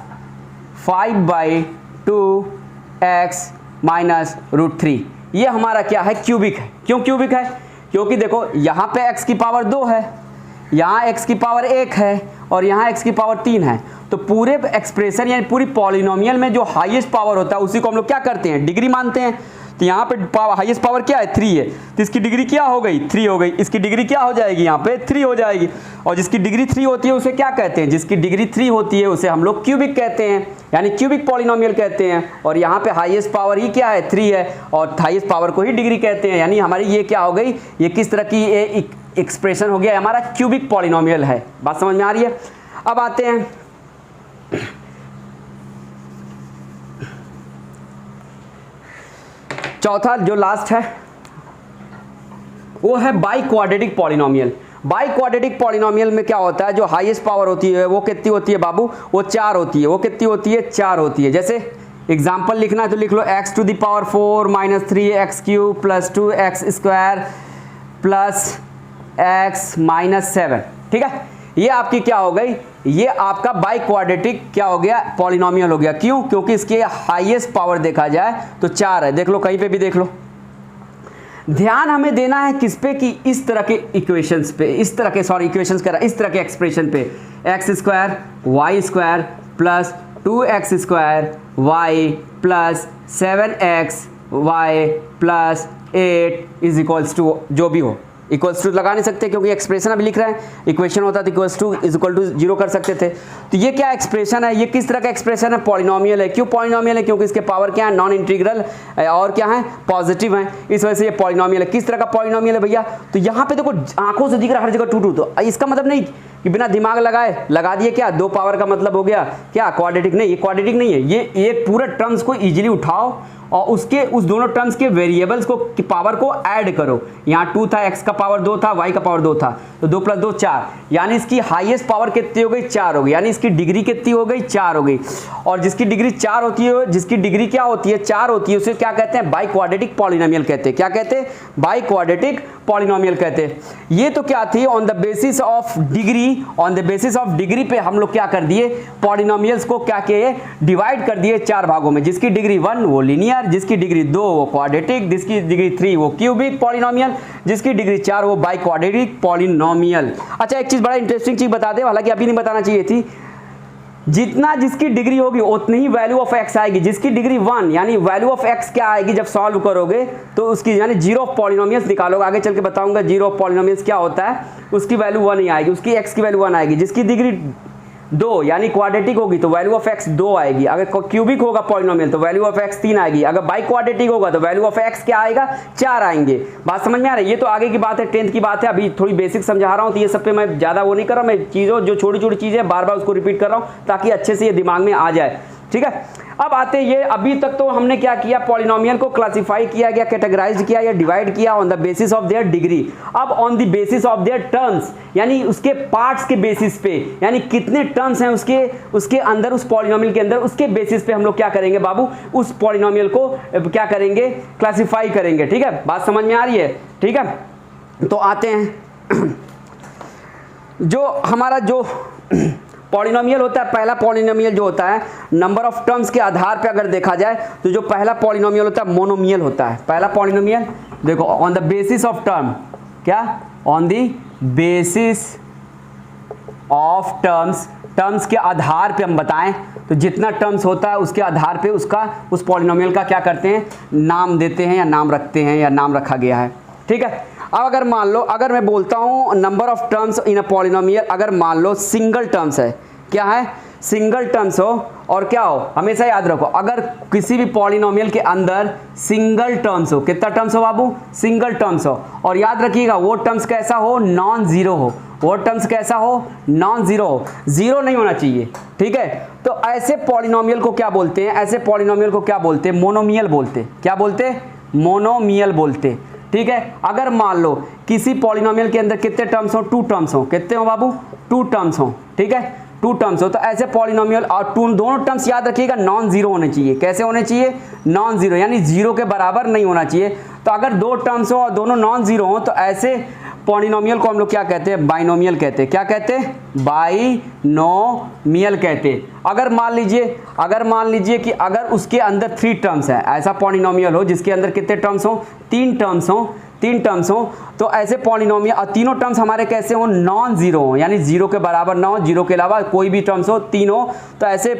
5/2x - √3, ये हमारा क्या है, क्यूबिक है। क्यों क्यूबिक है, क्योंकि देखो यहाँ पे x की पावर 2 है, यहाँ x की पावर 1 है और यहाँ x की पावर 3 है। तो पूरे एक्सप्रेशन यानी पूरी पॉलिनोमियल में जो हाईएस्ट पावर होता है उसी को हम लोग क्या करते हैं, डिग्री मानते हैं। तो यहाँ पे हाईएस्ट पावर क्या है, 3 है, तो इसकी डिग्री क्या हो गई, 3 हो गई। इसकी डिग्री क्या हो जाएगी, यहाँ पे 3 हो जाएगी। और जिसकी डिग्री 3 होती है उसे क्या कहते हैं, जिसकी डिग्री 3 होती है उसे हम लोग क्यूबिक कहते हैं, यानी क्यूबिक पॉलिनोमियल कहते हैं। और यहाँ पे हाईएस्ट पावर ही क्या है, 3 है, और हाईएस्ट पावर को ही डिग्री कहते हैं। यानी हमारी ये क्या हो गई, ये किस तरह की एक्सप्रेशन हो गया, हमारा क्यूबिक पॉलिनोमियल है। बात समझ में आ रही है? अब आते हैं चौथा, जो लास्ट है वो है by quadratic polynomial. By quadratic polynomial में क्या होता है, जो हाईएस्ट पावर होती है वो कितनी होती है बाबू, वो 4 होती है। वो कितनी होती है, 4 होती है। जैसे एग्जांपल लिखना है तो लिख लो x⁴ - 3x³ + 2x² plus x - 7, ठीक है। ये आपकी क्या हो गई, ये आपका बाई क्वाड्रेटिक क्या हो गया, पॉलिनोमियल हो गया। क्यों, क्योंकि इसके हाईएस्ट पावर देखा जाए तो 4 है। देख लो, कहीं पे भी देख लो। ध्यान हमें देना है किस पे, कि इस तरह के इक्वेशंस पे, इस तरह के इक्वेशंस कह रहा, इस तरह के एक्सप्रेशन पे, x² y² plus 2x² y plus 7x y plus 8 is equals to, जो भी हो, इक्वल्स टू लगा नहीं सकते क्योंकि एक्सप्रेशन अभी लिख रहे हैं, इक्वेशन होता तो equals to is equal to 0 कर सकते थे। तो ये क्या एक्सप्रेशन है, ये किस तरह का एक्सप्रेशन है, पॉलिनोमियल है। क्यों पॉलिनोमियल है, क्योंकि इसके पावर क्या है, नॉन इंटीग्रल और क्या है, पॉजिटिव है, इस वजह से ये पॉलिनोमियल है। किस तरह का पॉलिनोमियल है भैया, तो यहाँ पे देखो आंखों से दिख रहा हर जगह 2 2, तो इसका मतलब नहीं कि बिना दिमाग लगाए लगा दिए क्या 2 पावर का मतलब हो गया क्या क्वाड्रेटिक, नहीं, ये क्वाड्रेटिक नहीं है। ये एक पूरा टर्म्स को इजीली उठाओ और उसके उस दोनों टर्म्स के वेरिएबल्स को पावर को ऐड करो। यहाँ 2 था, x का पावर 2 था, y का पावर 2 था, तो 2 + 2 4, यानी इसकी हाईएस्ट पावर कितनी हो गई, 4 हो गई, यानी इसकी डिग्री कितनी हो गई, 4 हो गई। और जिसकी डिग्री 4 होती है, जिसकी डिग्री क्या होती है, 4 होती है, उसे क्या कहते हैं, बाई क्वाड्रेटिक पॉलिनोमियल कहते हैं। क्या कहते हैं, बाई क्वाड्रेटिक पॉलिनोमियल कहते हैं। ये तो क्या थी, on the basis of degree, on the basis of degree पे हम लोग क्या कर दिए, पॉलिनोमियल्स को क्या किए, डिवाइड कर दिए 4 भागों में। जिसकी डिग्री 1 वो लीनियर, जिसकी डिग्री 2 वो क्वाड्रेटिक, जिसकी डिग्री 3 वो क्यूबिक पॉलिनोमियल, जिसकी डिग्री 4 वो बाई क्वाड्रेटिक पॉलिनोमियल। अच्छा, एक चीज बड़ा इंटरेस्टिंग चीज बता दे, हालांकि अभी नहीं बताना चाहिए थी, जितना जिसकी डिग्री होगी उतनी ही वैल्यू ऑफ x आएगी। जिसकी डिग्री 1 यानी वैल्यू ऑफ x क्या आएगी, जब सॉल्व करोगे तो उसकी यानी जीरो ऑफ पॉलिनोमियल्स निकालोगे, आगे चल के बताऊंगा जीरो ऑफ पॉलिनोमियल्स क्या होता है, उसकी वैल्यू 1 ही आएगी, उसकी x की वैल्यू 1 आएगी। जिसकी डिग्री 2 यानी क्वाड्रेटिक होगी तो वैल्यू ऑफ x 2 आएगी। अगर क्यूबिक होगा पॉलिनोमियल तो वैल्यू ऑफ x 3 आएगी। अगर बाई क्वाड्रेटिक होगा तो वैल्यू ऑफ x क्या आएगा, 4 आएंगे। बात समझ में आ रही है? ये तो आगे की बात है, 10th की बात है, अभी थोड़ी बेसिक समझा रहा हूँ, तो ये सब पे मैं ज़्यादा वो नहीं कर रहा, मैं चीज़ों जो छोटी छोटी चीज़ें बार बार उसको रिपीट कर रहा हूँ ताकि अच्छे से ये दिमाग में आ जाए, ठीक है। अब आते हैं ये, अभी तक तो हमने क्या किया, पॉलिनोमियल को क्लासिफाई किया गया, कैटेगराइज किया या डिवाइड किया on the basis of their degree. अब on the basis of their terms यानी उसके पार्ट्स के बेसिस पे, यानी कितने टर्म्स हैं उसके अंदर, उस पॉलिनोमियल के अंदर, उसके बेसिस पे हम लोग क्या करेंगे बाबू, उस पॉलिनोमियल को क्या करेंगे, क्लासिफाई करेंगे, ठीक है। बात समझ में आ रही है, ठीक है। तो आते हैं जो हमारा जो पॉलिनोमियल होता है, पहला पॉलिनोमियल जो होता है नंबर ऑफ टर्म्स के आधार पे अगर देखा जाए तो जो पहला पॉलिनोमियल होता है मोनोमियल होता है। पहला पॉलिनोमियल देखो on the basis of term, क्या, on the basis of terms के आधार पे हम बताएं तो जितना टर्म्स होता है उसके आधार पे उसका उस पॉलिनोमियल का क्या करते हैं, नाम देते हैं या नाम रखते हैं या नाम रखा गया है, ठीक है। अब अगर मान लो, अगर मैं बोलता हूं number of terms in a polynomial, अगर मान लो सिंगल टर्म्स है, क्या है, सिंगल टर्म्स हो और क्या हो, हमेशा याद रखो, अगर किसी भी पॉलिनोमियल के अंदर सिंगल टर्म्स हो, कितना टर्म्स हो बाबू, सिंगल टर्म्स हो, और याद रखिएगा वो टर्म्स कैसा हो, नॉन जीरो हो, वो टर्म्स कैसा हो, नॉन जीरो हो, जीरो नहीं होना चाहिए, ठीक है। तो ऐसे पॉलिनोमियल को क्या बोलते हैं, ऐसे पॉलिनोमियल को क्या बोलते हैं, मोनोमियल बोलते, क्या बोलते, मोनोमियल बोलते, ठीक है। अगर मान लो किसी पॉलिनोमियल के अंदर कितने टर्म्स हो, 2 टर्म्स हो, कितने हो बाबू, 2 टर्म्स हो, ठीक है, 2 टर्म्स हो, तो ऐसे पॉलिनोमियल और दोनों टर्म्स याद रखिएगा नॉन जीरो होने चाहिए, कैसे होने चाहिए, नॉन जीरो, यानी जीरो के बराबर नहीं होना चाहिए। तो अगर 2 टर्म्स हो और दोनों नॉन जीरो हो तो ऐसे पॉलिनोमियल को हम लोग क्या कहते हैं, बाइनोमियल कहते हैं, क्या कहते हैं, बाइनोमियल कहते हैं। अगर मान लीजिए कि अगर उसके अंदर 3 टर्म्स है, ऐसा पॉलिनोमियल हो जिसके अंदर कितने टर्म्स हो, 3 टर्म्स हो, तो ऐसे पॉलिनोमियल और तीनों टर्म्स हमारे कैसे हो, नॉन जीरो हो, यानी जीरो के बराबर ना हो, जीरो के अलावा कोई भी टर्म्स हो, 3 हो, तो ऐसे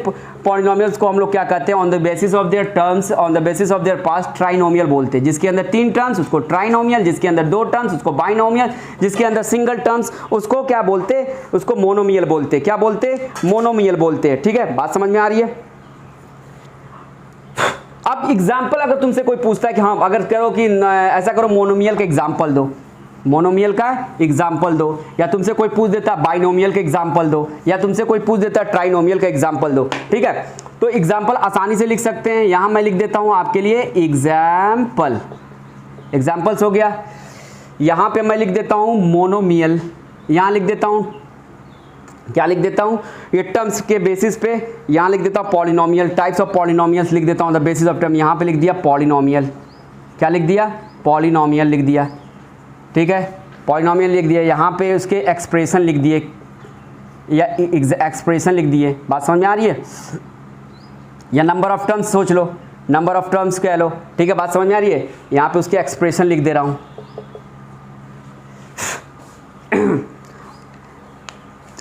पॉलिनोमियल्स को हम लोग क्या कहते हैं, on the basis of their terms, on the basis of there past, trinomial बोलते हैं। जिसके अंदर 3 टर्म्स उसको ट्राइनोमियल, जिसके अंदर 2 टर्म्स उसको बाइनोमियल, जिसके अंदर सिंगल टर्म्स उसको क्या बोलते, उसको मोनोमियल बोलते, क्या बोलते, मोनोमियल बोलते हैं, ठीक है, बात समझ में आ रही है। अब एग्जाम्पल अगर तुमसे कोई पूछता है कि हाँ अगर करो कि ऐसा करो, मोनोमियल का एग्जाम्पल दो, मोनोमियल का एग्जाम्पल दो, या तुमसे कोई पूछ देता है बाइनोमियल का एग्जाम्पल दो, या तुमसे कोई पूछ देता है ट्राइनोमियल का एग्जाम्पल दो, ठीक है। तो एग्जाम्पल आसानी से लिख सकते हैं, यहां मैं लिख देता हूं आपके लिए एग्जाम्पल, एग्जाम्पल्स हो गया, यहां पे मैं लिख देता हूं मोनोमियल, यहां लिख देता हूं, क्या लिख देता हूं, ये टर्म्स के बेसिस पे यहां लिख देता हूं पॉलिनोमियल, टाइप्स ऑफ पॉलिनोमियल्स लिख देता हूं, द बेसिस ऑफ टर्म, यहां पे लिख दिया पॉलिनोमियल, क्या लिख दिया, पॉलिनोमियल लिख दिया, ठीक है, पॉलिनोमियल लिख दिया, यहां पे उसके एक्सप्रेशन लिख दिए, या एक्सप्रेशन लिख दिए, बात समझ में आ रही है, या नंबर ऑफ टर्म्स सोच लो, नंबर ऑफ टर्म्स कह लो, ठीक है, बात समझ में आ रही है, यहां पे उसके एक्सप्रेशन लिख दे रहा हूं।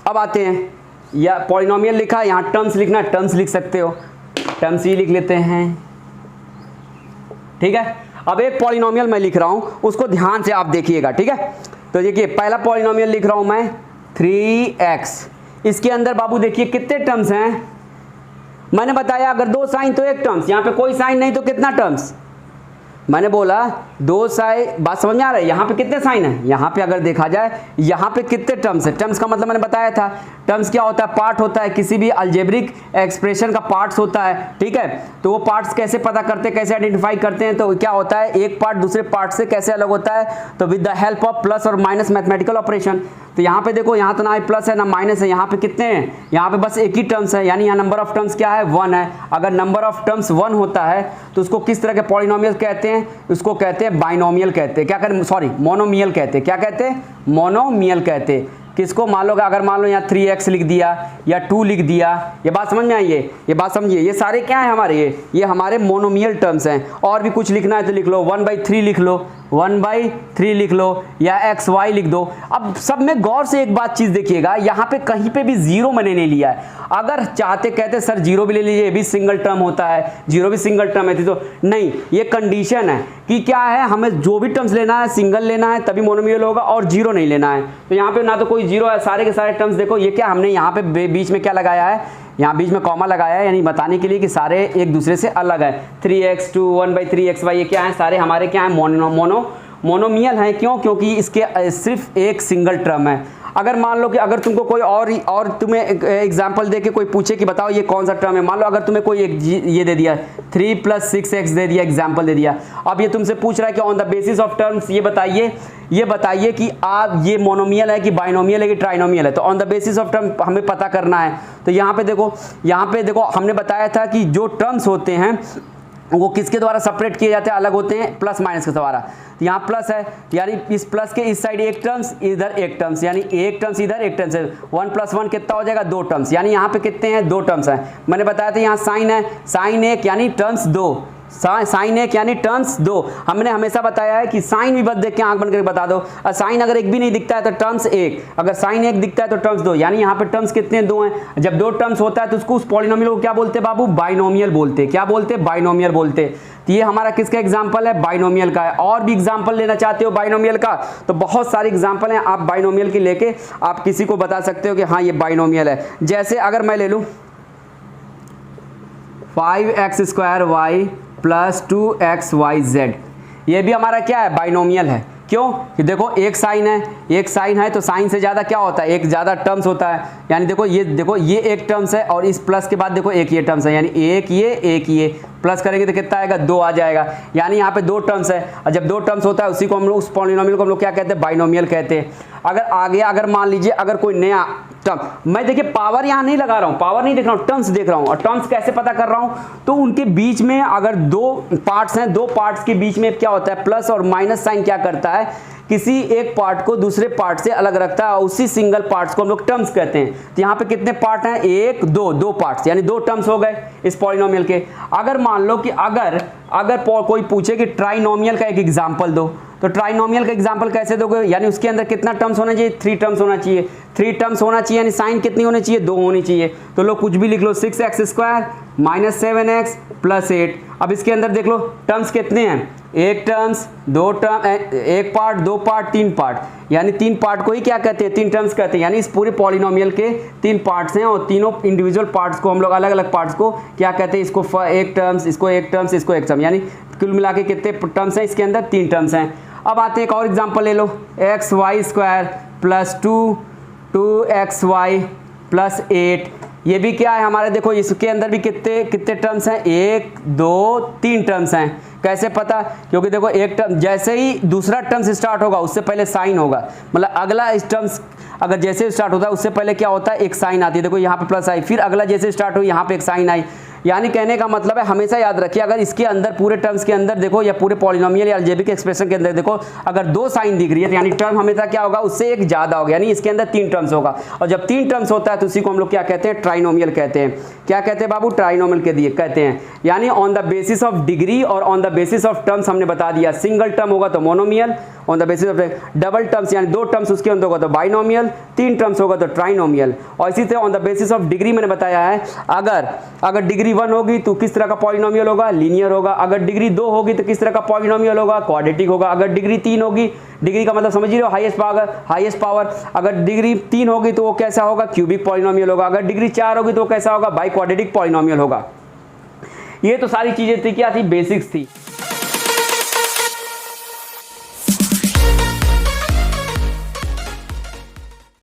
अब आते हैं, या पॉलिनोमियल लिखा, यहाँ टर्म्स लिखना, टर्म्स लिख सकते हो, टर्म्स ही लिख लेते हैं, ठीक है। अब एक पॉलिनोमियल मैं लिख रहा हूँ, उसको ध्यान से आप देखिएगा, ठीक है। तो देखिए पहला पॉलिनोमियल लिख रहा हूँ मैं 3x, इसके अंदर बाबू देखिए कितने टर्म्स हैं, मैंने बताया अगर 2 साइन तो 1 टर्म्स, यहाँ पे कोई साइन नहीं तो कितना टर्म्स, मैंने बोला 2 साइन, बात समझ में आ रहा है, यहाँ पे कितने साइन है, यहाँ पे अगर देखा जाए यहाँ पे कितने टर्म्स है, टर्म्स का मतलब मैंने बताया था, टर्म्स क्या होता है, पार्ट होता है, किसी भी अलजेब्रिक एक्सप्रेशन का पार्ट्स होता है, ठीक है। तो वो पार्ट्स कैसे पता करते हैं, कैसे आइडेंटिफाई करते हैं, तो क्या होता है, एक पार्ट दूसरे पार्ट से कैसे अलग होता है, तो with the help of plus और माइनस मैथमेटिकल ऑपरेशन। तो यहाँ पे देखो, यहाँ तो ना प्लस है ना माइनस है, यहाँ पे कितने हैं, यहाँ पे बस एक ही टर्म्स है, यानी यहाँ नंबर ऑफ टर्म्स क्या है, 1 है। अगर नंबर ऑफ टर्म्स 1 होता है तो उसको किस तरह के पॉलिनोमियल कहते हैं, उसको कहते हैं बाइनोमियल कहते हैं, क्या करें, सॉरी मोनोमियल कहते हैं, क्या कहते हैं, मोनोमियल कहते हैं। किसको मान लो, अगर मान लो यहाँ 3x लिख दिया या 2 लिख दिया, ये बात समझ में आई है, ये बात समझिए, ये सारे क्या है हमारे, ये हमारे मोनोमियल टर्म्स हैं। और भी कुछ लिखना है तो लिख लो, 1/3 लिख लो, 1/3 लिख लो, या xy लिख दो। अब सब में गौर से एक बात चीज देखिएगा, यहाँ पे कहीं पे भी जीरो मैंने नहीं लिया है, अगर चाहते कहते सर जीरो भी ले लीजिए, ये भी सिंगल टर्म होता है, जीरो भी सिंगल टर्म है, तो नहीं, ये कंडीशन है कि क्या है, हमें जो भी टर्म्स लेना है सिंगल लेना है तभी मोनोमियल होगा, और जीरो नहीं लेना है। तो यहाँ पे ना तो कोई जीरो है, सारे के सारे टर्म्स देखो, ये क्या हमने यहाँ पे बीच में क्या लगाया है, यहाँ बीच में कॉमा लगाया है, यानी बताने के लिए कि सारे एक दूसरे से अलग है। 3x 2 1/3xy ये क्या है, सारे हमारे क्या है, मोनोमियल हैं। क्यों, क्योंकि इसके सिर्फ एक सिंगल टर्म है। अगर मान लो कि अगर तुमको कोई और तुम्हें एग्जांपल दे के कोई पूछे कि बताओ ये कौन सा टर्म है, मान लो अगर तुम्हें कोई एक ये दे दिया 3 + 6x दे दिया, एग्जांपल दे दिया, अब ये तुमसे पूछ रहा है कि on the basis of terms ये बताइए कि आप ये मोनोमियल है कि बाइनोमियल है कि ट्राइनोमियल है। तो on the basis of term हमें पता करना है। तो यहाँ पे देखो हमने बताया था कि जो टर्म्स होते हैं वो किसके द्वारा सेपरेट किए जाते हैं, अलग होते हैं, प्लस माइनस के द्वारा। तो यहाँ प्लस है, यानी इस प्लस के इस साइड एक टर्म्स, इधर एक टर्म्स, यानी एक टर्म्स इधर एक टर्म्स है। 1 + 1 कितना हो जाएगा, 2 टर्म्स, यानी यहाँ पे कितने हैं, 2 टर्म्स हैं। मैंने बताया था यहाँ साइन है, साइन 1 यानी टर्म्स 2, साइन 1 यानी टर्म्स 2। हमने हमेशा बताया है कि साइन भी बस देख के आंख बंद करके बता दो, साइन अगर एक भी नहीं दिखता है तो टर्म्स 1, अगर साइन 1 दिखता है तो टर्म्स 2, यानी यहाँ पे टर्म्स कितने, 2 हैं। जब 2 टर्म्स होता है तो उसको उस पॉलिनोमियल को क्या बोलते हैं बाबू, बाइनोमियल बोलते हैं। क्या बोलते हैं, बाइनोमियल बोलते हैं। तो ये हमारा किसका एग्जाम्पल है, बाइनोमियल का है। और भी एग्जाम्पल लेना चाहते हो बाइनोमियल का तो बहुत सारे एग्जाम्पल हैं, आप बाइनोमियल की लेके आप किसी को बता सकते हो कि हाँ ये बाइनोमियल है। जैसे अगर मैं ले लूँ 5x² y प्लस 2xyz, ये भी हमारा क्या है, बाइनोमियल है। क्यों कि देखो एक साइन है तो साइन से ज़्यादा क्या होता है, एक ज़्यादा टर्म्स होता है। यानी देखो ये एक टर्म्स है और इस प्लस के बाद देखो एक ये टर्म्स है, यानी एक ये प्लस करेंगे तो कितना आएगा, 2 आ जाएगा। यानी यहाँ पे 2 टर्म्स है और जब 2 टर्म्स होता है उसी को हम लोग, उस पॉलिनोमियल को हम लोग क्या कहते हैं, बाइनोमियल कहते हैं। अगर आगे अगर मान लीजिए अगर कोई नया टर्म, मैं देखिए पावर यहाँ नहीं लगा रहा हूँ, पावर नहीं देख रहा हूँ, टर्म्स देख रहा हूँ। और टर्म्स कैसे पता कर रहा हूँ, तो उनके बीच में अगर 2 पार्ट्स हैं, 2 पार्ट्स के बीच में क्या होता है, प्लस और माइनस साइन क्या करता है, किसी एक पार्ट को दूसरे पार्ट से अलग रखता है और उसी सिंगल पार्ट्स को हम लोग टर्म्स कहते हैं। तो यहाँ पे कितने पार्ट हैं, 1 2 2 पार्ट्स, यानी 2 टर्म्स हो गए इस पॉलिनोमियल के। अगर मान लो कि अगर कोई पूछे कि ट्राइनोमियल का एक एग्जांपल दो, तो ट्राइनोमियल का एग्जांपल कैसे दोगे, यानी उसके अंदर कितना टर्म्स होना चाहिए, 3 टर्म्स होना चाहिए। 3 टर्म्स होना चाहिए यानी साइन कितनी होनी चाहिए, 2 होनी चाहिए। तो लो कुछ भी लिख लो, 6x² माइनस 7x प्लस 8। अब इसके अंदर देख लो टर्म्स कितने हैं, 1 terms 2 term, 1 part 2 part 3 part, यानी 3 पार्ट को ही क्या कहते हैं, 3 टर्म्स कहते हैं। यानी इस पूरे पॉलिनोमियल के 3 पार्ट्स हैं और तीनों इंडिविजुअल पार्ट्स को हम लोग अलग अलग पार्ट्स को क्या कहते हैं, इसको 1 टर्म्स, इसको 1 टर्म्स, इसको 1 टर्म, यानी कुल मिला के कितने टर्म्स हैं इसके अंदर, 3 टर्म्स हैं। अब आते हैं एक और एग्जांपल ले लो, xy² प्लस 2xy प्लस 8, ये भी क्या है हमारे, देखो इसके अंदर भी कितने टर्म्स हैं, 1 2 3 टर्म्स हैं। कैसे पता, क्योंकि देखो एक टर्म जैसे ही दूसरा टर्म्स स्टार्ट होगा उससे पहले साइन होगा, मतलब अगला इस टर्म्स अगर जैसे स्टार्ट होता है उससे पहले क्या होता है, एक साइन आती है। देखो यहाँ पे प्लस आई, फिर अगला जैसे स्टार्ट हो यहाँ पे एक साइन आई। यानी कहने का मतलब है, हमेशा याद रखिए, अगर इसके अंदर पूरे टर्म्स के अंदर देखो या पूरे पॉलिनोमियल या अलजेब्रिक एक्सप्रेशन के अंदर देखो अगर 2 साइन दिख रही है तो यानी टर्म हमेशा क्या होगा, उससे एक ज़्यादा होगा, यानी इसके अंदर 3 टर्म्स होगा। और जब 3 टर्म्स होता है तो उसी को हम लोग क्या कहते हैं, ट्राइनोमियल कहते हैं। क्या कहते हैं बाबू, ट्राइनोमियल के दिए कहते हैं। यानी on the basis of degree और on the basis of terms हमने बता दिया, सिंगल टर्म होगा तो monomial, on the basis of double terms यानी 2 टर्म्स उसके अंदर होगा तो बाइनोमियल, 3 टर्म्स होगा तो ट्राइनोमियल। और इसी तरह on the basis of degree मैंने बताया है, अगर डिग्री 1 होगी तो किस तरह का पॉलिनोमियल होगा, लीनियर होगा। अगर डिग्री 2 होगी तो किस तरह का पॉलिनोमियल होगा, क्वाड्रेटिक होगा। अगर डिग्री 3 होगी, डिग्री का मतलब समझ रहे हो, हाईएस्ट पावर, अगर डिग्री 3 होगी तो वो कैसा होगा, क्यूबिक पॉलिनोमियल होगा। अगर डिग्री 4 होगी तो वो कैसा होगा, बाई क्वाड्रेटिक पॉलिनोमियल होगा। ये तो सारी चीजें थी, क्या थी, बेसिक्स थी।